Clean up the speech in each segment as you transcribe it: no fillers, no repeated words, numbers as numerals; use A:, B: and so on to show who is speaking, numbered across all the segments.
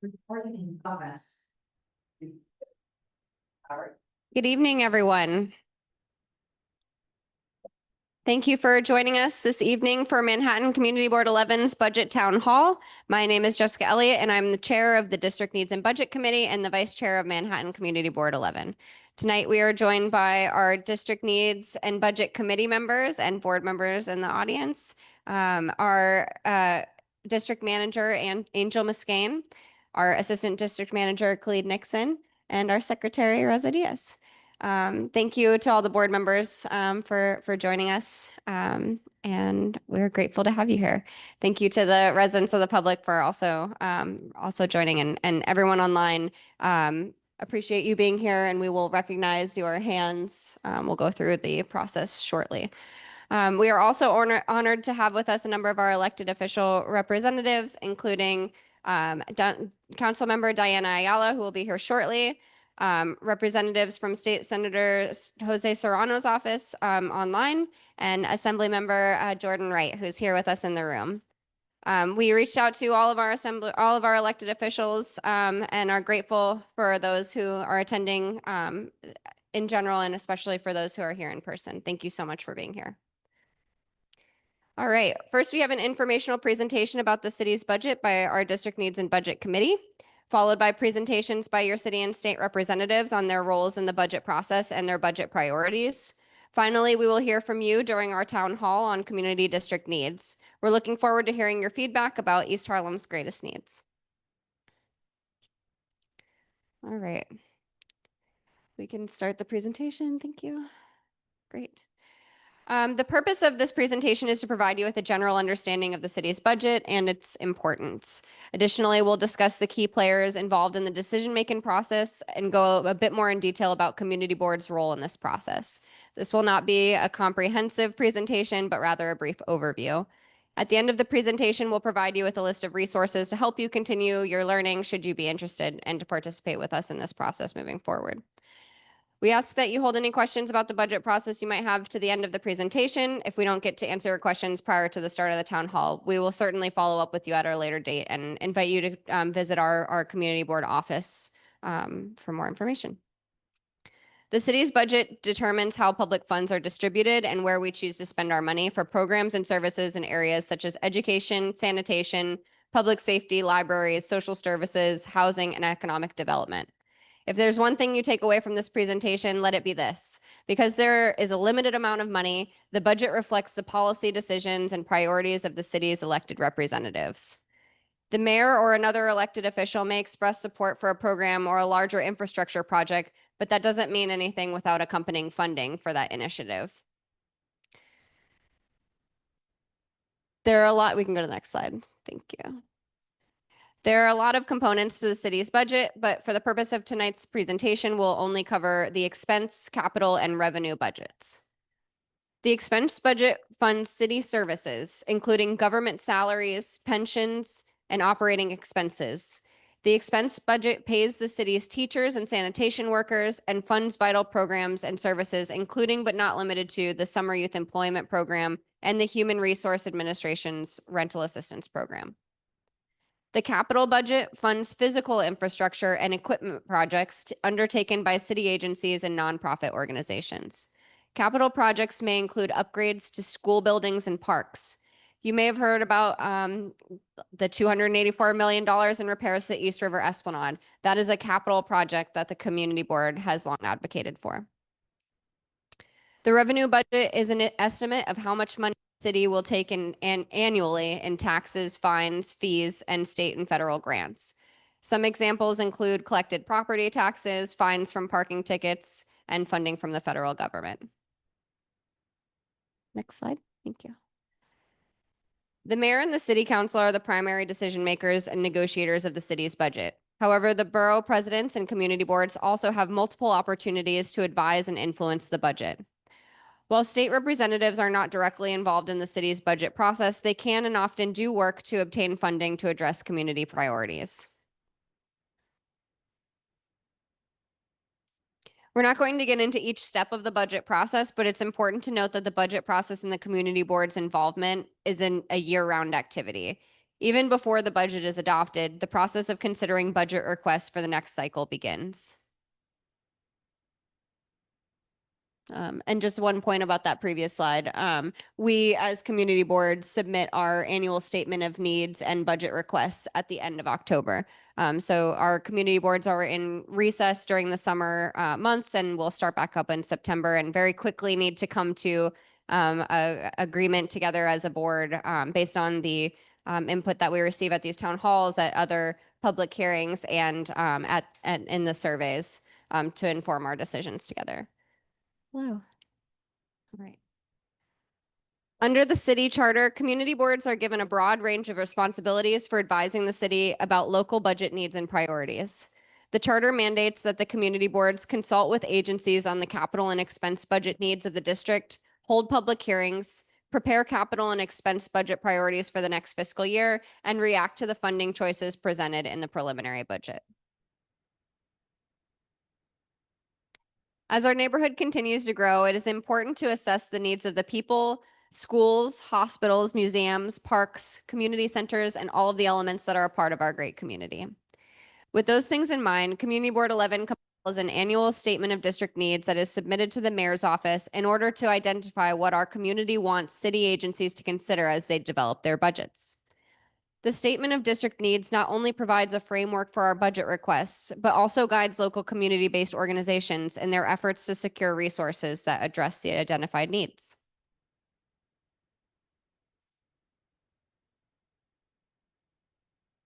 A: Recording in progress.
B: Good evening, everyone. Thank you for joining us this evening for Manhattan Community Board 11's Budget Town Hall. My name is Jessica Elliott, and I'm the chair of the District Needs and Budget Committee and the vice chair of Manhattan Community Board 11. Tonight, we are joined by our District Needs and Budget Committee members and board members in the audience, our district manager, Angel Muscane, our assistant district manager, Khalid Nixon, and our secretary, Rosa Diaz. Thank you to all the board members for joining us, and we're grateful to have you here. Thank you to the residents of the public for also joining, and everyone online. Appreciate you being here, and we will recognize your hands. We'll go through the process shortly. We are also honored to have with us a number of our elected official representatives, including Council Member Diana Ayala, who will be here shortly. Representatives from State Senator Jose Serrano's office online, and Assembly Member Jordan Wright, who's here with us in the room. We reached out to all of our elected officials, and are grateful for those who are attending in general, and especially for those who are here in person. Thank you so much for being here. All right, first we have an informational presentation about the city's budget by our District Needs and Budget Committee, followed by presentations by your city and state representatives on their roles in the budget process and their budget priorities. Finally, we will hear from you during our town hall on community district needs. We're looking forward to hearing your feedback about East Harlem's greatest needs. All right, we can start the presentation. Thank you. Great. The purpose of this presentation is to provide you with a general understanding of the city's budget and its importance. Additionally, we'll discuss the key players involved in the decision-making process and go a bit more in detail about community board's role in this process. This will not be a comprehensive presentation, but rather a brief overview. At the end of the presentation, we'll provide you with a list of resources to help you continue your learning should you be interested and to participate with us in this process moving forward. We ask that you hold any questions about the budget process you might have to the end of the presentation. If we don't get to answer your questions prior to the start of the town hall, we will certainly follow up with you at a later date and invite you to visit our community board office for more information. The city's budget determines how public funds are distributed and where we choose to spend our money for programs and services in areas such as education, sanitation, public safety, libraries, social services, housing, and economic development. If there's one thing you take away from this presentation, let it be this. Because there is a limited amount of money, the budget reflects the policy decisions and priorities of the city's elected representatives. The mayor or another elected official may express support for a program or a larger infrastructure project, but that doesn't mean anything without accompanying funding for that initiative. There are a lot, we can go to the next slide. Thank you. There are a lot of components to the city's budget, but for the purpose of tonight's presentation, we'll only cover the expense, capital, and revenue budgets. The expense budget funds city services, including government salaries, pensions, and operating expenses. The expense budget pays the city's teachers and sanitation workers and funds vital programs and services, including but not limited to the Summer Youth Employment Program and the Human Resource Administration's Rental Assistance Program. The capital budget funds physical infrastructure and equipment projects undertaken by city agencies and nonprofit organizations. Capital projects may include upgrades to school buildings and parks. You may have heard about the $284 million in repairs to East River Esplanade. That is a capital project that the community board has long advocated for. The revenue budget is an estimate of how much money the city will take in annually in taxes, fines, fees, and state and federal grants. Some examples include collected property taxes, fines from parking tickets, and funding from the federal government. Next slide. Thank you. The mayor and the city council are the primary decision makers and negotiators of the city's budget. However, the borough presidents and community boards also have multiple opportunities to advise and influence the budget. While state representatives are not directly involved in the city's budget process, they can and often do work to obtain funding to address community priorities. We're not going to get into each step of the budget process, but it's important to note that the budget process and the community board's involvement is a year-round activity. Even before the budget is adopted, the process of considering budget requests for the next cycle begins. And just one point about that previous slide. We, as community boards, submit our annual statement of needs and budget requests at the end of October. So our community boards are in recess during the summer months, and we'll start back up in September and very quickly need to come to a agreement together as a board based on the input that we receive at these town halls, at other public hearings, and in the surveys to inform our decisions together. Hello. All right. Under the city charter, community boards are given a broad range of responsibilities for advising the city about local budget needs and priorities. The charter mandates that the community boards consult with agencies on the capital and expense budget needs of the district, hold public hearings, prepare capital and expense budget priorities for the next fiscal year, and react to the funding choices presented in the preliminary budget. As our neighborhood continues to grow, it is important to assess the needs of the people, schools, hospitals, museums, parks, community centers, and all of the elements that are a part of our great community. With those things in mind, Community Board 11 compiles an annual statement of district needs that is submitted to the mayor's office in order to identify what our community wants city agencies to consider as they develop their budgets. The statement of district needs not only provides a framework for our budget requests, but also guides local community-based organizations in their efforts to secure resources that address the identified needs.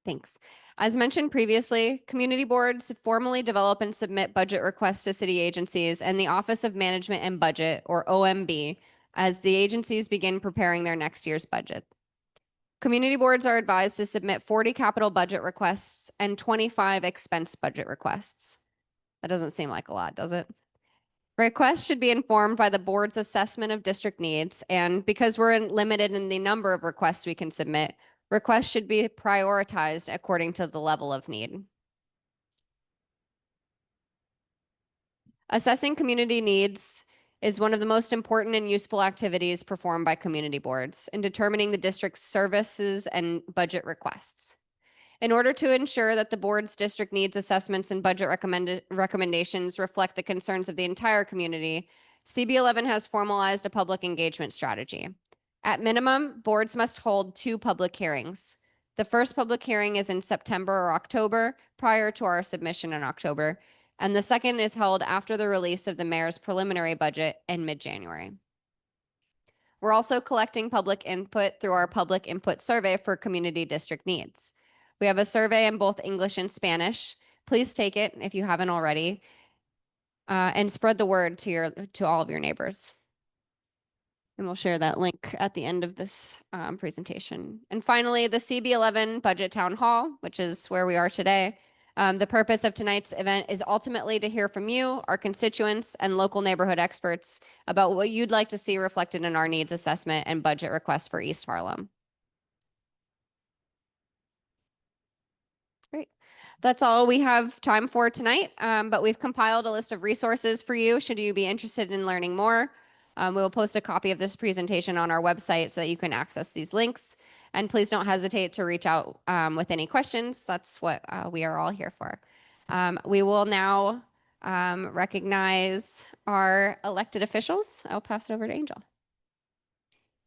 B: Thanks. As mentioned previously, community boards formally develop and submit budget requests to city agencies and the Office of Management and Budget, or OMB, as the agencies begin preparing their next year's budget. Community boards are advised to submit 40 capital budget requests and 25 expense budget requests. That doesn't seem like a lot, does it? Requests should be informed by the board's assessment of district needs, and because we're limited in the number of requests we can submit, requests should be prioritized according to the level of need. Assessing community needs is one of the most important and useful activities performed by community boards in determining the district's services and budget requests. In order to ensure that the board's district needs assessments and budget recommendations reflect the concerns of the entire community, CB11 has formalized a public engagement strategy. At minimum, boards must hold 2 public hearings. The first public hearing is in September or October, prior to our submission in October, and the second is held after the release of the mayor's preliminary budget in mid-January. We're also collecting public input through our public input survey for community district needs. We have a survey in both English and Spanish. Please take it if you haven't already, and spread the word to all of your neighbors. And we'll share that link at the end of this presentation. And finally, the CB11 Budget Town Hall, which is where we are today. The purpose of tonight's event is ultimately to hear from you, our constituents, and local neighborhood experts about what you'd like to see reflected in our needs assessment and budget requests for East Harlem. Great. That's all we have time for tonight, but we've compiled a list of resources for you should you be interested in learning more. We will post a copy of this presentation on our website so that you can access these links. And please don't hesitate to reach out with any questions. That's what we are all here for. We will now recognize our elected officials. I'll pass it over to Angel.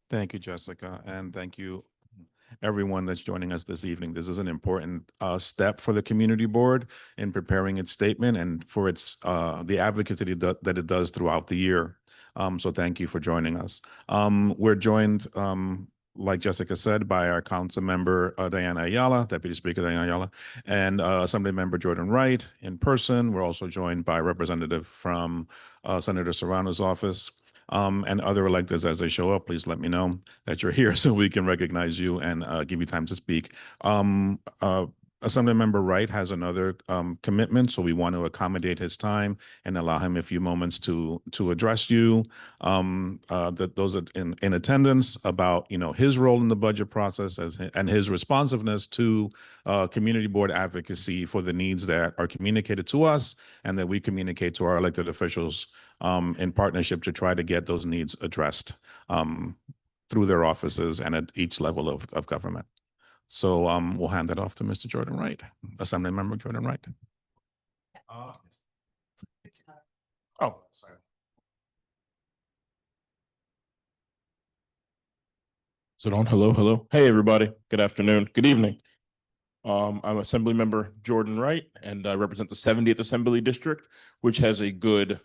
C: Thank you, Jessica, and thank you everyone that's joining us this evening. This is an important step for the community board in preparing its statement and for its the advocacy that it does throughout the year. So thank you for joining us. We're joined, like Jessica said, by our council member, Diana Ayala, Deputy Speaker Diana Ayala, and Assembly Member Jordan Wright in person. We're also joined by a representative from Senator Serrano's office. And other electeds, as they show up, please let me know that you're here so we can recognize you and give you time to speak. Assemblymember Wright has another commitment, so we want to accommodate his time and allow him a few moments to address you, those in attendance, about his role in the budget process and his responsiveness to community board advocacy for the needs that are communicated to us and that we communicate to our elected officials in partnership to try to get those needs addressed through their offices and at each level of government. So we'll hand that off to Mr. Jordan Wright, Assembly Member Jordan Wright. Oh, sorry.
D: So on. Hello, hello. Hey, everybody. Good afternoon. Good evening. I'm Assembly Member Jordan Wright, and I represent the 70th Assembly District, which has a good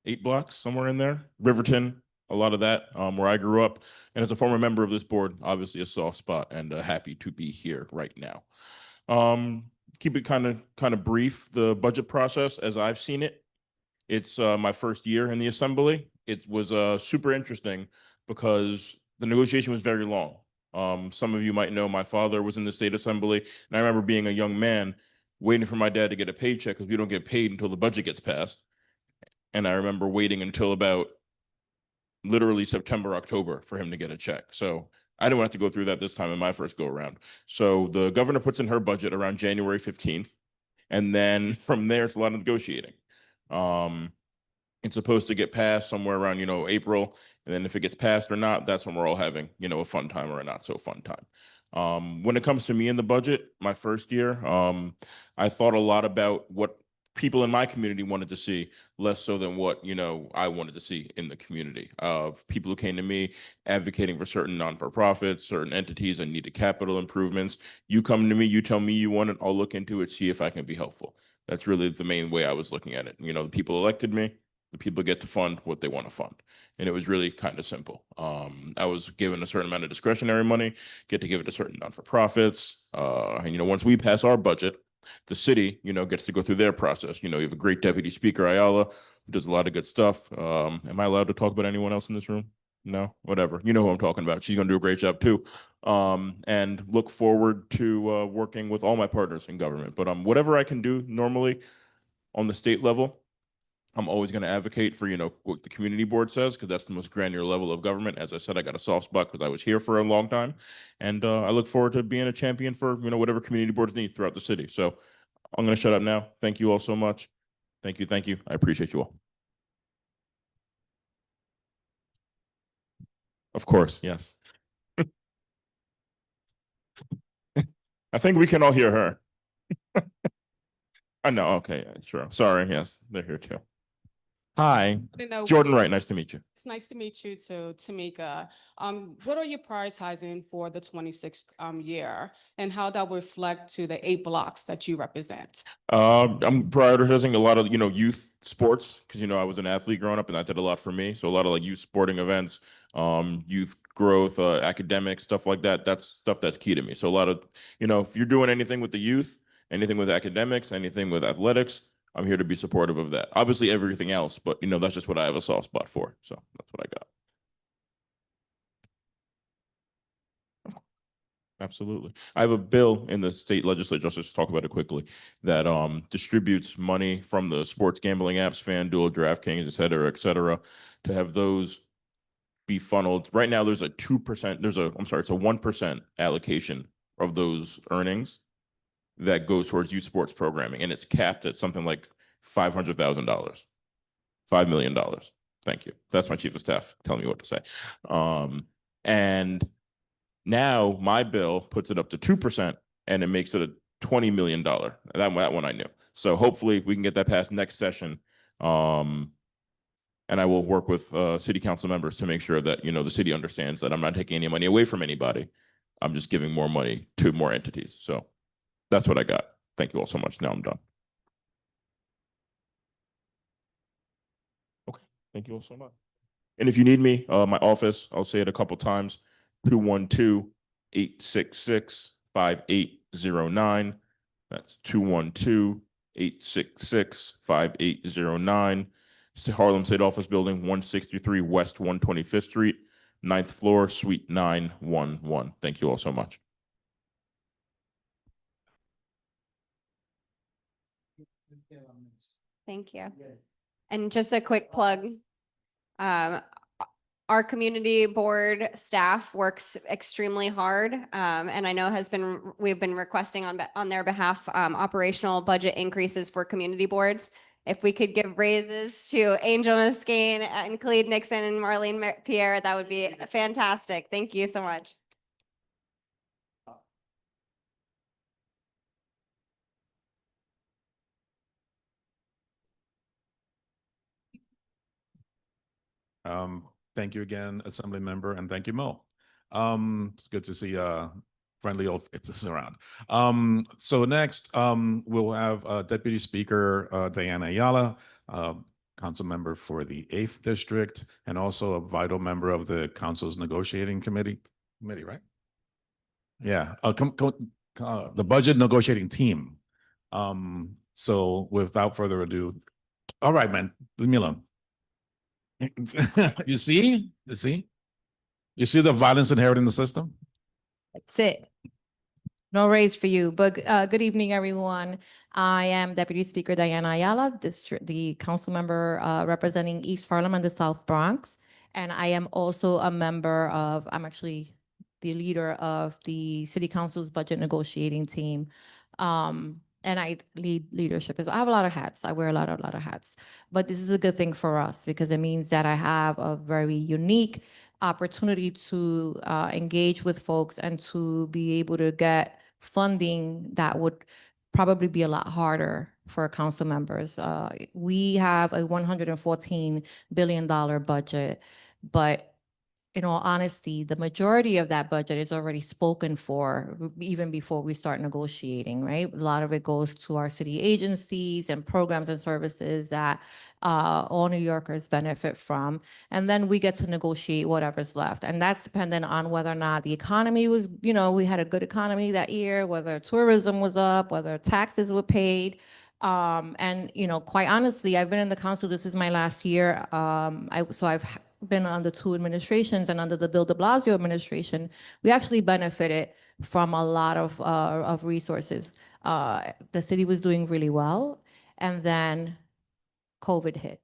D: 8 blocks somewhere in there. Riverton, a lot of that, where I grew up. And as a former member of this board, obviously a soft spot, and happy to be here right now. Keep it kind of brief. The budget process, as I've seen it, it's my first year in the Assembly. It was super interesting because the negotiation was very long. Some of you might know my father was in the state assembly, and I remember being a young man waiting for my dad to get a paycheck because we don't get paid until the budget gets passed. And I remember waiting until about literally September, October for him to get a check. So I didn't have to go through that this time in my first go around. So the governor puts in her budget around January 15th. And then from there, it's a lot of negotiating. It's supposed to get passed somewhere around, April. And then if it gets passed or not, that's when we're all having, a fun time or a not so fun time. When it comes to me in the budget, my first year, I thought a lot about what people in my community wanted to see, less so than what, I wanted to see in the community. Of people who came to me advocating for certain non-for-profits, certain entities that needed capital improvements. You come to me, you tell me you want it, I'll look into it, see if I can be helpful. That's really the main way I was looking at it. The people elected me, the people get to fund what they want to fund. And it was really kind of simple. I was given a certain amount of discretionary money, get to give it to certain non-for-profits. And, once we pass our budget, the city, gets to go through their process. You have a great deputy speaker, Ayala, who does a lot of good stuff. Am I allowed to talk about anyone else in this room? No, whatever. You know who I'm talking about. She's going to do a great job too. And look forward to working with all my partners in government. But whatever I can do normally on the state level, I'm always going to advocate for, what the community board says, because that's the most granular level of government. As I said, I got a soft spot because I was here for a long time. And I look forward to being a champion for, whatever community boards need throughout the city. So I'm going to shut up now. Thank you all so much. Thank you. Thank you. I appreciate you all. Of course. Yes. I think we can all hear her. I know. Okay. Sure. Sorry. Yes. They're here too. Hi. Jordan Wright. Nice to meet you.
E: It's nice to meet you too, Tamika. What are you prioritizing for the 26th year, and how that will reflect to the 8 blocks that you represent?
D: I'm prioritizing a lot of, youth sports because, I was an athlete growing up and that did a lot for me. So a lot of like youth sporting events, youth growth, academic stuff like that. That's stuff that's key to me. So a lot of, if you're doing anything with the youth, anything with academics, anything with athletics, I'm here to be supportive of that. Obviously everything else, but that's just what I have a soft spot for. So that's what I got. Absolutely. I have a bill in the state legislature, just to talk about it quickly, that distributes money from the sports gambling apps, FanDuel, DraftKings, et cetera, to have those be funneled. Right now, there's a 2%, it's a 1% allocation of those earnings that goes towards youth sports programming, and it's capped at something like $500,000, $5 million. Thank you. That's my chief of staff telling me what to say. And now my bill puts it up to 2% and it makes it a $20 million. That one I knew. So hopefully we can get that passed next session. And I will work with city council members to make sure that, the city understands that I'm not taking any money away from anybody. I'm just giving more money to more entities. So that's what I got. Thank you all so much. Now I'm done. Okay. Thank you all so much. And if you need me, my office, I'll say it a couple times, 212-866-5809. That's 212-866-5809. It's the Harlem State Office Building, 163 West 125th Street, 9th floor, Suite 911. Thank you all so much.
B: Thank you. And just a quick plug. Our community board staff works extremely hard, and I know we've been requesting on their behalf operational budget increases for community boards. If we could give raises to Angel Muscane and Khalid Nixon and Marlene Pierre, that would be fantastic. Thank you so much.
C: Thank you again, Assembly Member, and thank you, Mo. It's good to see friendly old faces around. So next, we'll have Deputy Speaker Diana Ayala, council member for the 8th District, and also a vital member of the council's negotiating committee, right? Yeah, the budget negotiating team. So without further ado, all right, man, leave me alone. You see? You see? You see the violence inherent in the system?
F: That's it. No raise for you, but good evening, everyone. I am Deputy Speaker Diana Ayala, the council member representing East Harlem and the South Bronx. And I am also a member of, I'm actually the leader of the City Council's budget negotiating team. And I lead leadership as well. I have a lot of hats. I wear a lot of hats. But this is a good thing for us because it means that I have a very unique opportunity to engage with folks and to be able to get funding that would probably be a lot harder for council members. We have a $114 billion budget, but in all honesty, the majority of that budget is already spoken for even before we start negotiating, right? A lot of it goes to our city agencies and programs and services that all New Yorkers benefit from. And then we get to negotiate whatever's left. And that's dependent on whether or not the economy was, we had a good economy that year, whether tourism was up, whether taxes were paid. And quite honestly, I've been in the council. This is my last year. So I've been under 2 administrations, and under the Bill de Blasio administration, we actually benefited from a lot of resources. The city was doing really well, and then COVID hit,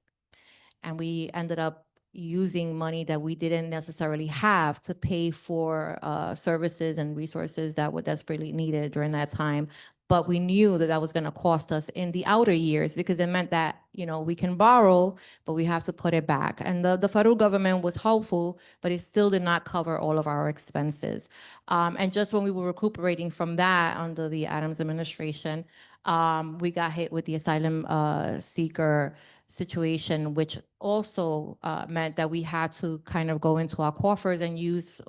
F: and we ended up using money that we didn't necessarily have to pay for services and resources that were desperately needed during that time. But we knew that that was going to cost us in the outer years because it meant that, we can borrow, but we have to put it back. And the federal government was helpful, but it still did not cover all of our expenses. And just when we were recuperating from that under the Adams administration, we got hit with the asylum seeker situation, which also meant that we had to kind of go into our coffers and use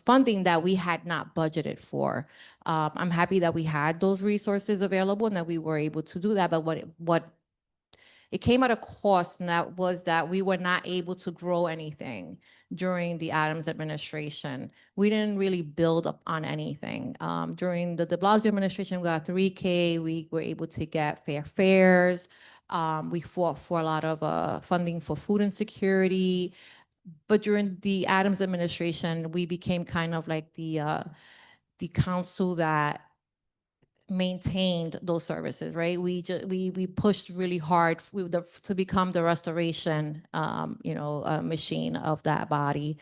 F: funding that we had not budgeted for. I'm happy that we had those resources available and that we were able to do that. But what it came at a cost, and that was that we were not able to grow anything during the Adams administration. We didn't really build up on anything. During the de Blasio administration, we got 3K. We were able to get fair fares. We fought for a lot of funding for food insecurity. But during the Adams administration, we became kind of like the council that maintained those services, right? We pushed really hard to become the restoration, machine of that body.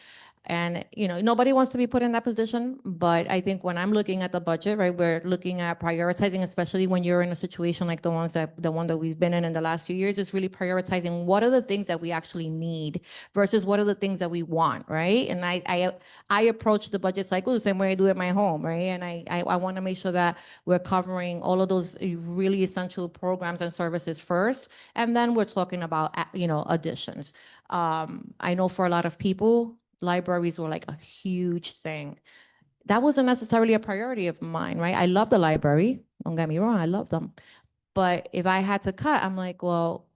F: And, nobody wants to be put in that position. But I think when I'm looking at the budget, right, we're looking at prioritizing, especially when you're in a situation like the one that we've been in the last few years, is really prioritizing what are the things that we actually need versus what are the things that we want, right? And I approach the budget cycle the same way I do at my home, right? And I want to make sure that we're covering all of those really essential programs and services first. And then we're talking about, additions. I know for a lot of people, libraries were like a huge thing. That wasn't necessarily a priority of mine, right? I love the library. Don't get me wrong, I love them. But if I had to cut, I'm like, well,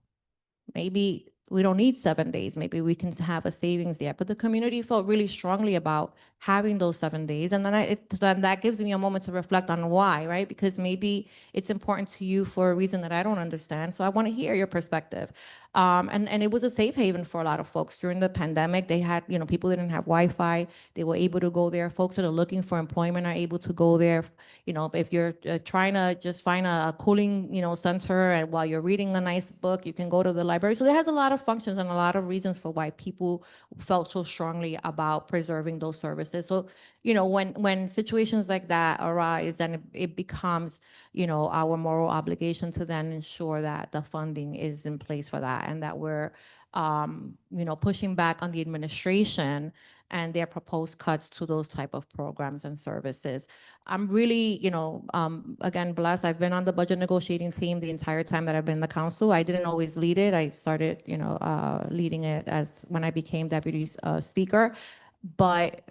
F: maybe we don't need 7 days. Maybe we can have a savings there. But the community felt really strongly about having those 7 days. And then that gives me a moment to reflect on why, right? Because maybe it's important to you for a reason that I don't understand. So I want to hear your perspective. And it was a safe haven for a lot of folks. During the pandemic, they had, people didn't have Wi-Fi. They were able to go there. Folks that are looking for employment are able to go there. If you're trying to just find a cooling, center, and while you're reading a nice book, you can go to the library. So there has a lot of functions and a lot of reasons for why people felt so strongly about preserving those services. So, when situations like that arise, then it becomes, our moral obligation to then ensure that the funding is in place for that, and that we're, pushing back on the administration and their proposed cuts to those type of programs and services. I'm really, again, blessed. I've been on the budget negotiating team the entire time that I've been in the council. I didn't always lead it. I started, leading it as when I became deputy speaker. But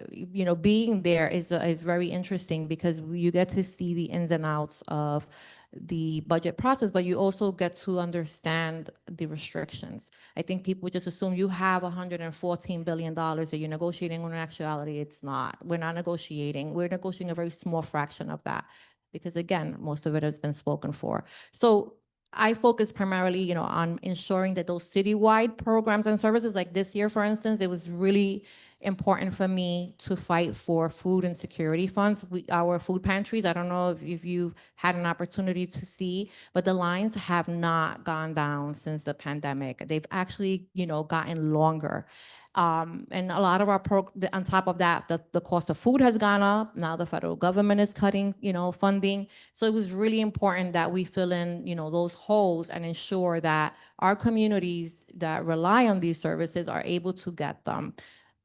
F: being there is very interesting because you get to see the ins and outs of the budget process, but you also get to understand the restrictions. I think people just assume you have $114 billion that you're negotiating, when in actuality, it's not. We're not negotiating. We're negotiating a very small fraction of that because, again, most of it has been spoken for. So I focus primarily, on ensuring that those citywide programs and services, like this year, for instance, it was really important for me to fight for food insecurity funds. Our food pantries, I don't know if you've had an opportunity to see, but the lines have not gone down since the pandemic. They've actually, gotten longer. And a lot of on top of that, the cost of food has gone up. Now the federal government is cutting, funding. So it was really important that we fill in, those holes and ensure that our communities that rely on these services are able to get them.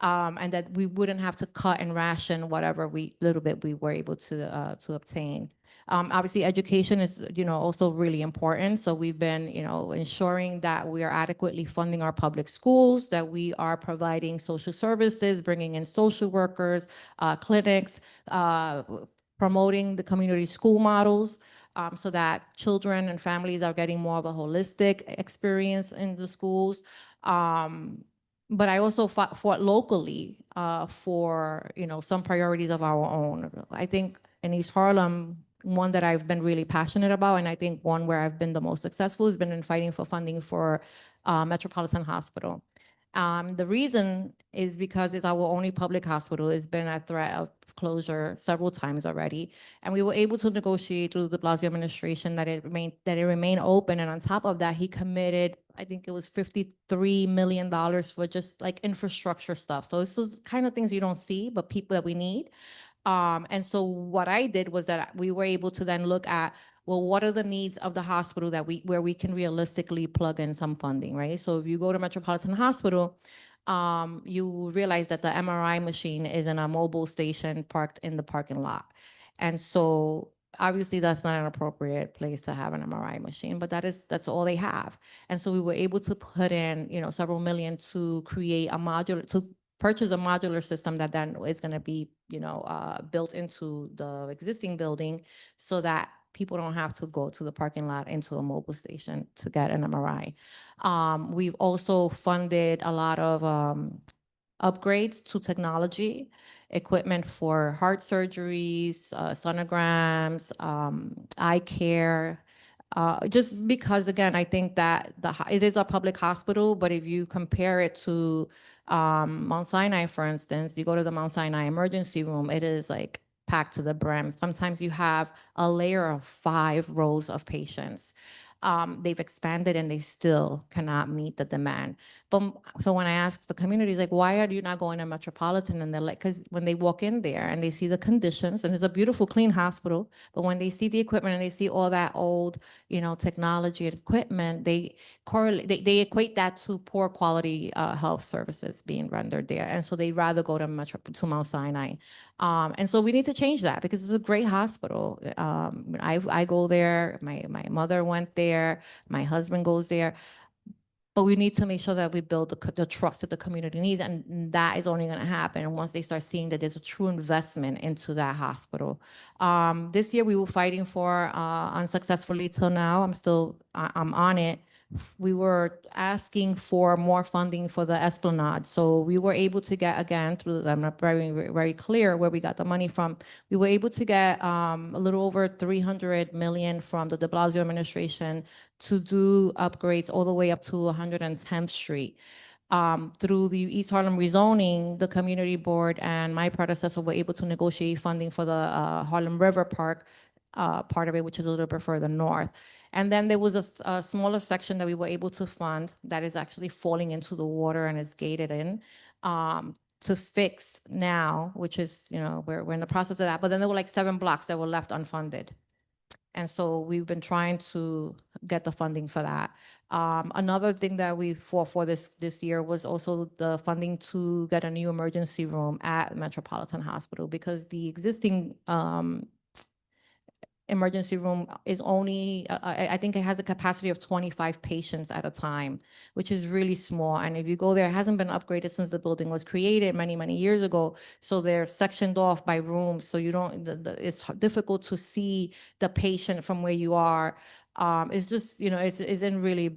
F: And that we wouldn't have to cut and ration whatever little bit we were able to obtain. Obviously, education is, also really important. So we've been, ensuring that we are adequately funding our public schools, that we are providing social services, bringing in social workers, clinics, promoting the community school models, so that children and families are getting more of a holistic experience in the schools. But I also fought locally for, some priorities of our own. I think in East Harlem, one that I've been really passionate about, and I think one where I've been the most successful, has been in fighting for funding for Metropolitan Hospital. The reason is because it's our only public hospital. It's been at threat of closure several times already, and we were able to negotiate through the de Blasio administration that it remain open. And on top of that, he committed, I think it was $53 million for just like infrastructure stuff. So this is kind of things you don't see, but people that we need. And so what I did was that we were able to then look at, well, what are the needs of the hospital where we can realistically plug in some funding, right? So if you go to Metropolitan Hospital, you realize that the MRI machine is in a mobile station parked in the parking lot. And so obviously that's not an appropriate place to have an MRI machine, but that's all they have. And so we were able to put in, several million to purchase a modular system that then is going to be, built into the existing building, so that people don't have to go to the parking lot into a mobile station to get an MRI. We've also funded a lot of upgrades to technology, equipment for heart surgeries, sonograms, eye care. Just because, again, I think that it is a public hospital, but if you compare it to Mount Sinai, for instance, you go to the Mount Sinai emergency room, it is like packed to the brim. Sometimes you have a layer of 5 rows of patients. They've expanded and they still cannot meet the demand. But so when I ask the communities, like, why are you not going to Metropolitan? And they're like, because when they walk in there and they see the conditions, and it's a beautiful, clean hospital, but when they see the equipment and they see all that old, technology and equipment, they equate that to poor quality health services being rendered there. And so they'd rather go to Mount Sinai. And so we need to change that because it's a great hospital. I go there, my mother went there, my husband goes there. But we need to make sure that we build the trust that the community needs. And that is only going to happen once they start seeing that there's a true investment into that hospital. This year we were fighting for, unsuccessfully till now, I'm on it. We were asking for more funding for the Esplanade. So we were able to get, again, I'm not very, very clear where we got the money from. We were able to get a little over 300 million from the de Blasio administration to do upgrades all the way up to 110th Street. Through the East Harlem rezoning, the community board and my predecessor were able to negotiate funding for the Harlem River Park part of it, which is a little bit further north. And then there was a smaller section that we were able to fund that is actually falling into the water and is gated in to fix now, which is, we're in the process of that. But then there were like 7 blocks that were left unfunded. And so we've been trying to get the funding for that. Another thing that we fought for this year was also the funding to get a new emergency room at Metropolitan Hospital, because the existing emergency room is only, I think it has a capacity of 25 patients at a time, which is really small. And if you go there, it hasn't been upgraded since the building was created many, many years ago. So they're sectioned off by rooms. So you don't, it's difficult to see the patient from where you are. It's just, it's in really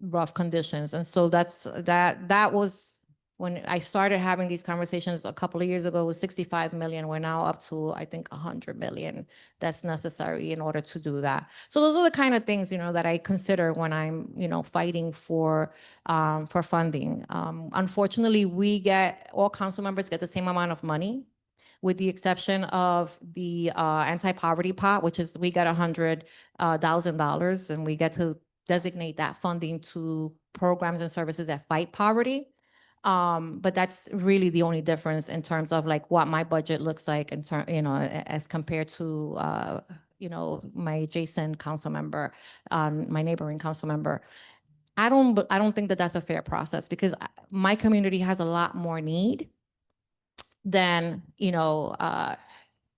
F: rough conditions. And so that was, when I started having these conversations a couple of years ago, it was 65 million. We're now up to, I think, 100 million that's necessary in order to do that. So those are the kind of things, that I consider when I'm, fighting for funding. Unfortunately, all council members get the same amount of money, with the exception of the anti-poverty pot, which is, we get $100,000, and we get to designate that funding to programs and services that fight poverty. But that's really the only difference in terms of like what my budget looks like in as compared to, my adjacent council member, my neighboring council member. I don't think that that's a fair process, because my community has a lot more need than,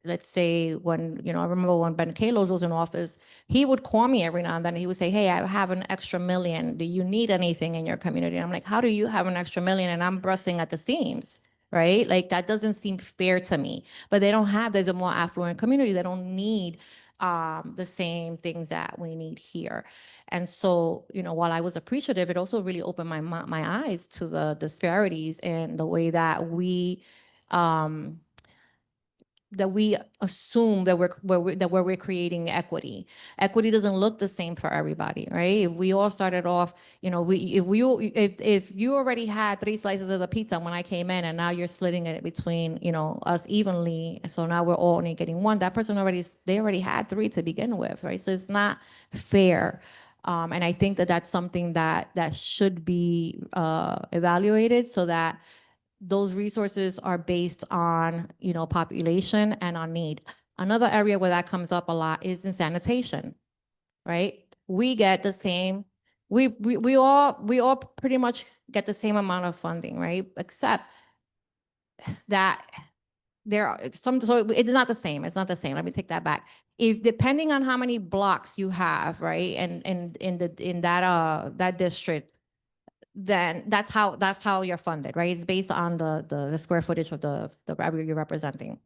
F: let's say when, I remember when Ben Kalos was in office, he would call me every now and then. He would say, hey, I have an extra million. Do you need anything in your community? And I'm like, how do you have an extra million and I'm bursting at the seams, right? Like, that doesn't seem fair to me. But there's a more affluent community. They don't need the same things that we need here. And so, while I was appreciative, it also really opened my eyes to the disparities in the way that we assume that we're creating equity. Equity doesn't look the same for everybody, right? If we all started off, if you already had 3 slices of the pizza when I came in, and now you're splitting it between, us evenly, so now we're all only getting 1, that person they already had 3 to begin with, right? So it's not fair. And I think that that's something that should be evaluated, so that those resources are based on, population and on need. Another area where that comes up a lot is in sanitation, right? We get the same, we all pretty much get the same amount of funding, right? Except that there are some, so it's not the same. It's not the same. Let me take that back. If depending on how many blocks you have, right, and in that district, then that's how you're funded, right? It's based on the square footage of the area you're representing.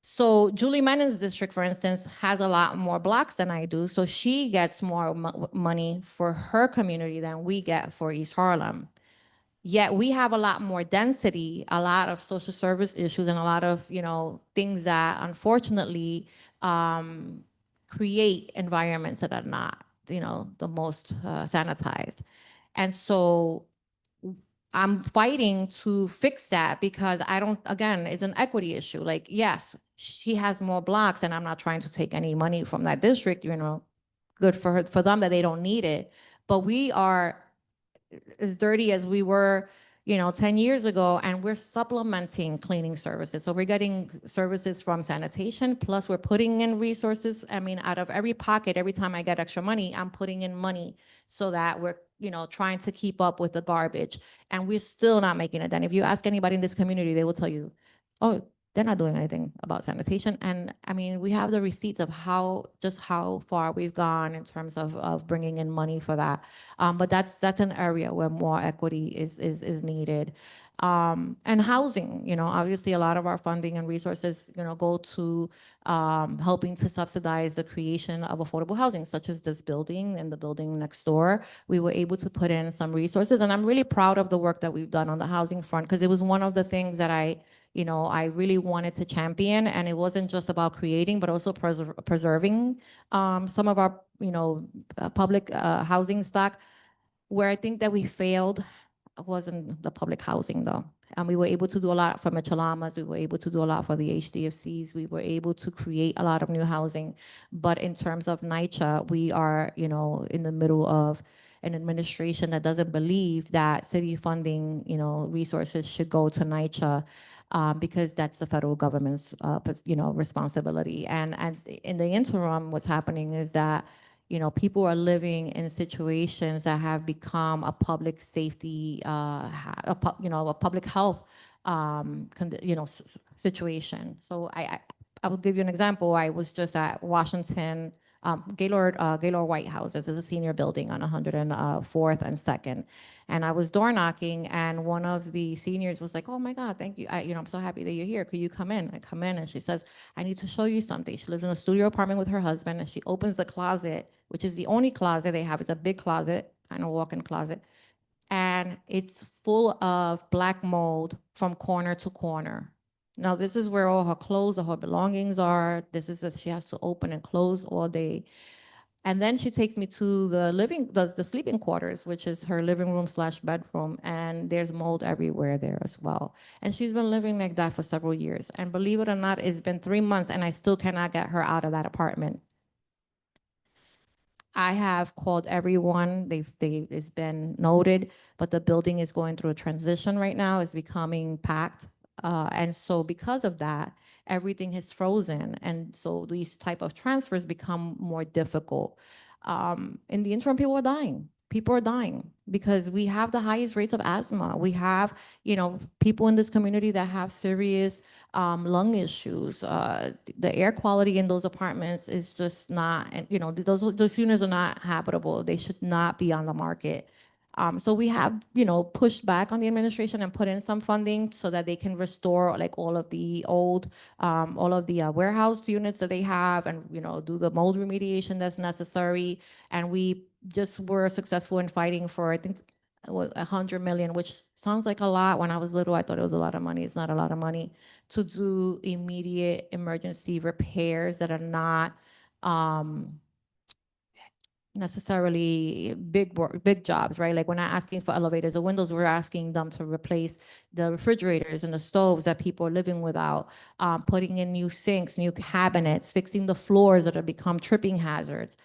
F: So Julie Menon's district, for instance, has a lot more blocks than I do. So she gets more money for her community than we get for East Harlem. Yet we have a lot more density, a lot of social service issues, and a lot of, things that unfortunately create environments that are not, the most sanitized. And so I'm fighting to fix that, because again, it's an equity issue. Like, yes, she has more blocks, and I'm not trying to take any money from that district, good for her, for them that they don't need it. But we are as dirty as we were, 10 years ago, and we're supplementing cleaning services. So we're getting services from sanitation, plus we're putting in resources. I mean, out of every pocket, every time I get extra money, I'm putting in money so that we're, trying to keep up with the garbage. And we're still not making it done. If you ask anybody in this community, they will tell you, oh, they're not doing anything about sanitation. And I mean, we have the receipts of how far we've gone in terms of bringing in money for that. But that's an area where more equity is needed. And housing, obviously a lot of our funding and resources, go to helping to subsidize the creation of affordable housing, such as this building and the building next door. We were able to put in some resources, and I'm really proud of the work that we've done on the housing front, because it was one of the things that I really wanted to champion. And it wasn't just about creating, but also preserving some of our, public housing stock. Where I think that we failed wasn't the public housing, though. And we were able to do a lot for Michelamas. We were able to do a lot for the HDFCs. We were able to create a lot of new housing. But in terms of NYCHA, we are, in the middle of an administration that doesn't believe that city funding, resources should go to NYCHA, because that's the federal government's, responsibility. And in the interim, what's happening is that, people are living in situations that have become a public safety, a public health, situation. So I will give you an example. I was just at Washington, Gaylord White House. This is a senior building on 104th and 2nd. And I was door knocking, and one of the seniors was like, "Oh my God, thank you. I'm so happy that you're here. Could you come in?" I come in, and she says, "I need to show you something." She lives in a studio apartment with her husband, and she opens the closet, which is the only closet they have. It's a big closet, kind of walk-in closet, and it's full of black mold from corner to corner. Now, this is where all her clothes or her belongings are. She has to open and close all day. And then she takes me to the sleeping quarters, which is her living room / bedroom. And there's mold everywhere there as well. And she's been living like that for several years. And believe it or not, it's been 3 months and I still cannot get her out of that apartment. I have called everyone. It's been noted, but the building is going through a transition right now. It's becoming packed. And so because of that, everything is frozen. And so these type of transfers become more difficult. In the interim, people are dying. People are dying because we have the highest rates of asthma. We have, people in this community that have serious lung issues. The air quality in those apartments is just not, and those units are not habitable. They should not be on the market. So we have, pushed back on the administration and put in some funding so that they can restore like all of the warehouse units that they have, and do the mold remediation that's necessary. And we just were successful in fighting for, I think, 100 million, which sounds like a lot. When I was little, I thought it was a lot of money. It's not a lot of money to do immediate emergency repairs that are not necessarily big work, big jobs, right? Like we're not asking for elevators or windows, we're asking them to replace the refrigerators and the stoves that people are living without, putting in new sinks, new cabinets, fixing the floors that have become tripping hazards,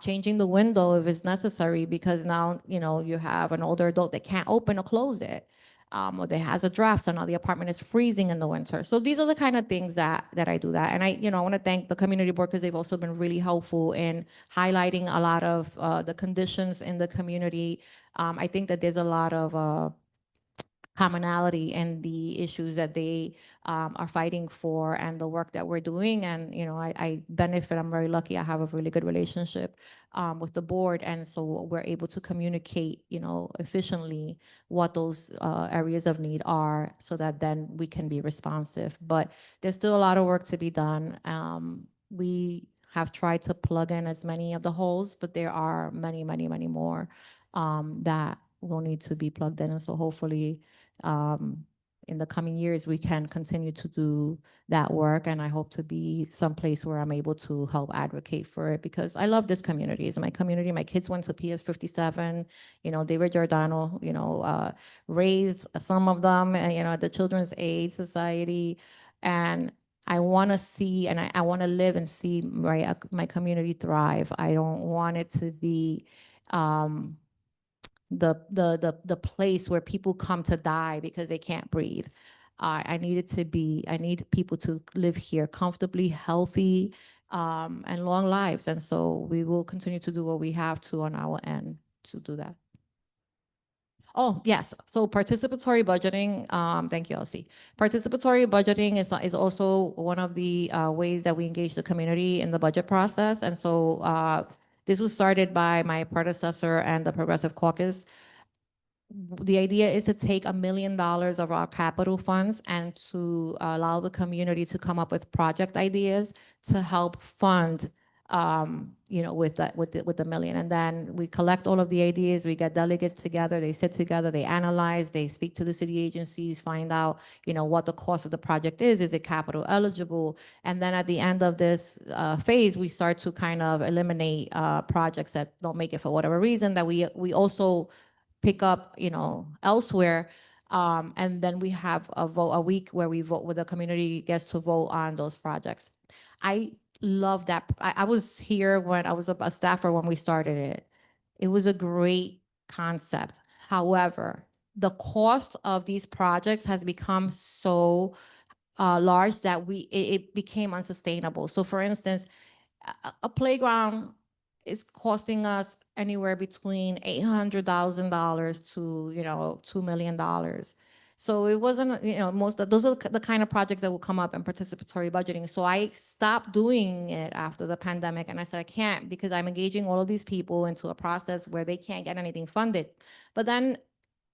F: changing the window if it's necessary, because now, you have an older adult that can't open or close it. Or there has a draft, so now the apartment is freezing in the winter. So these are the kind of things that I do that. And I want to thank the community board because they've also been really helpful in highlighting a lot of the conditions in the community. I think that there's a lot of commonality in the issues that they are fighting for and the work that we're doing. And, I benefit, I'm very lucky. I have a really good relationship with the board. And so we're able to communicate, efficiently what those areas of need are so that then we can be responsive. But there's still a lot of work to be done. We have tried to plug in as many of the holes, but there are many, many, many more that will need to be plugged in. And so hopefully, in the coming years, we can continue to do that work. And I hope to be someplace where I'm able to help advocate for it, because I love this community. It's my community. My kids went to PS 57, David Giordano, raised some of them, at the Children's Aid Society. And I want to see, and I want to live and see my community thrive. I don't want it to be, the place where people come to die because they can't breathe. I need people to live here comfortably, healthy, and long lives. And so we will continue to do what we have to on our end to do that. Oh, yes. So participatory budgeting, thank you, Elsie. Participatory budgeting is also one of the ways that we engage the community in the budget process. And so this was started by my predecessor and the Progressive Caucus. The idea is to take $1 million of our capital funds and to allow the community to come up with project ideas to help fund, with the million. And then we collect all of the ideas, we get delegates together, they sit together, they analyze, they speak to the city agencies, find out, what the cost of the project is it capital eligible? And then at the end of this phase, we start to kind of eliminate projects that don't make it for whatever reason, that we also pick up, elsewhere. And then we have a week where we vote, where the community gets to vote on those projects. I love that. I was here when I was a staffer when we started it. It was a great concept. However, the cost of these projects has become so large that it became unsustainable. So for instance, a playground is costing us anywhere between $800,000 to, $2 million. So it wasn't, those are the kind of projects that will come up in participatory budgeting. So I stopped doing it after the pandemic, and I said I can't, because I'm engaging all of these people into a process where they can't get anything funded. But then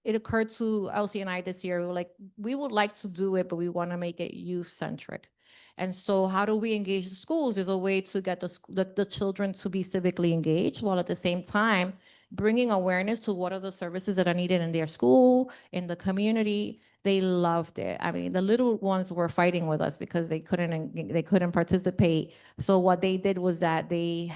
F: it occurred to Elsie and I this year, we were like, we would like to do it, but we want to make it youth centric. And so how do we engage the schools is a way to get the children to be civically engaged, while at the same time bringing awareness to what are the services that are needed in their school, in the community. They loved it. I mean, the little ones were fighting with us because they couldn't participate. So what they did was that they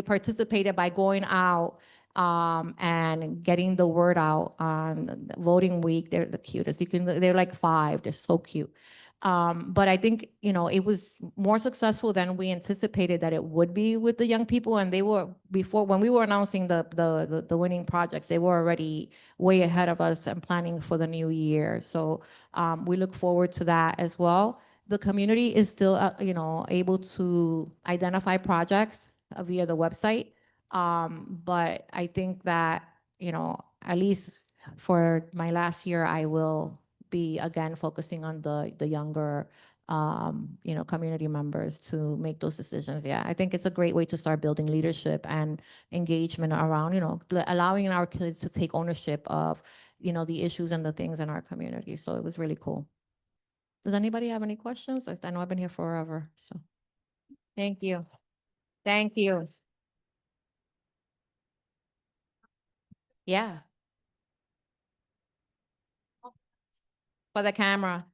F: participated by going out and getting the word out on voting week. They're the cutest. They're like 5. They're so cute. But I think, it was more successful than we anticipated that it would be with the young people. And they were, before, when we were announcing the winning projects, they were already way ahead of us and planning for the new year. So we look forward to that as well. The community is still, able to identify projects via the website. But I think that, at least for my last year, I will be again focusing on the younger, community members to make those decisions. Yeah, I think it's a great way to start building leadership and engagement around, allowing our kids to take ownership of, the issues and the things in our community. So it was really cool. Does anybody have any questions? I know I've been here forever, so thank you. Thank you. Yeah. For the camera.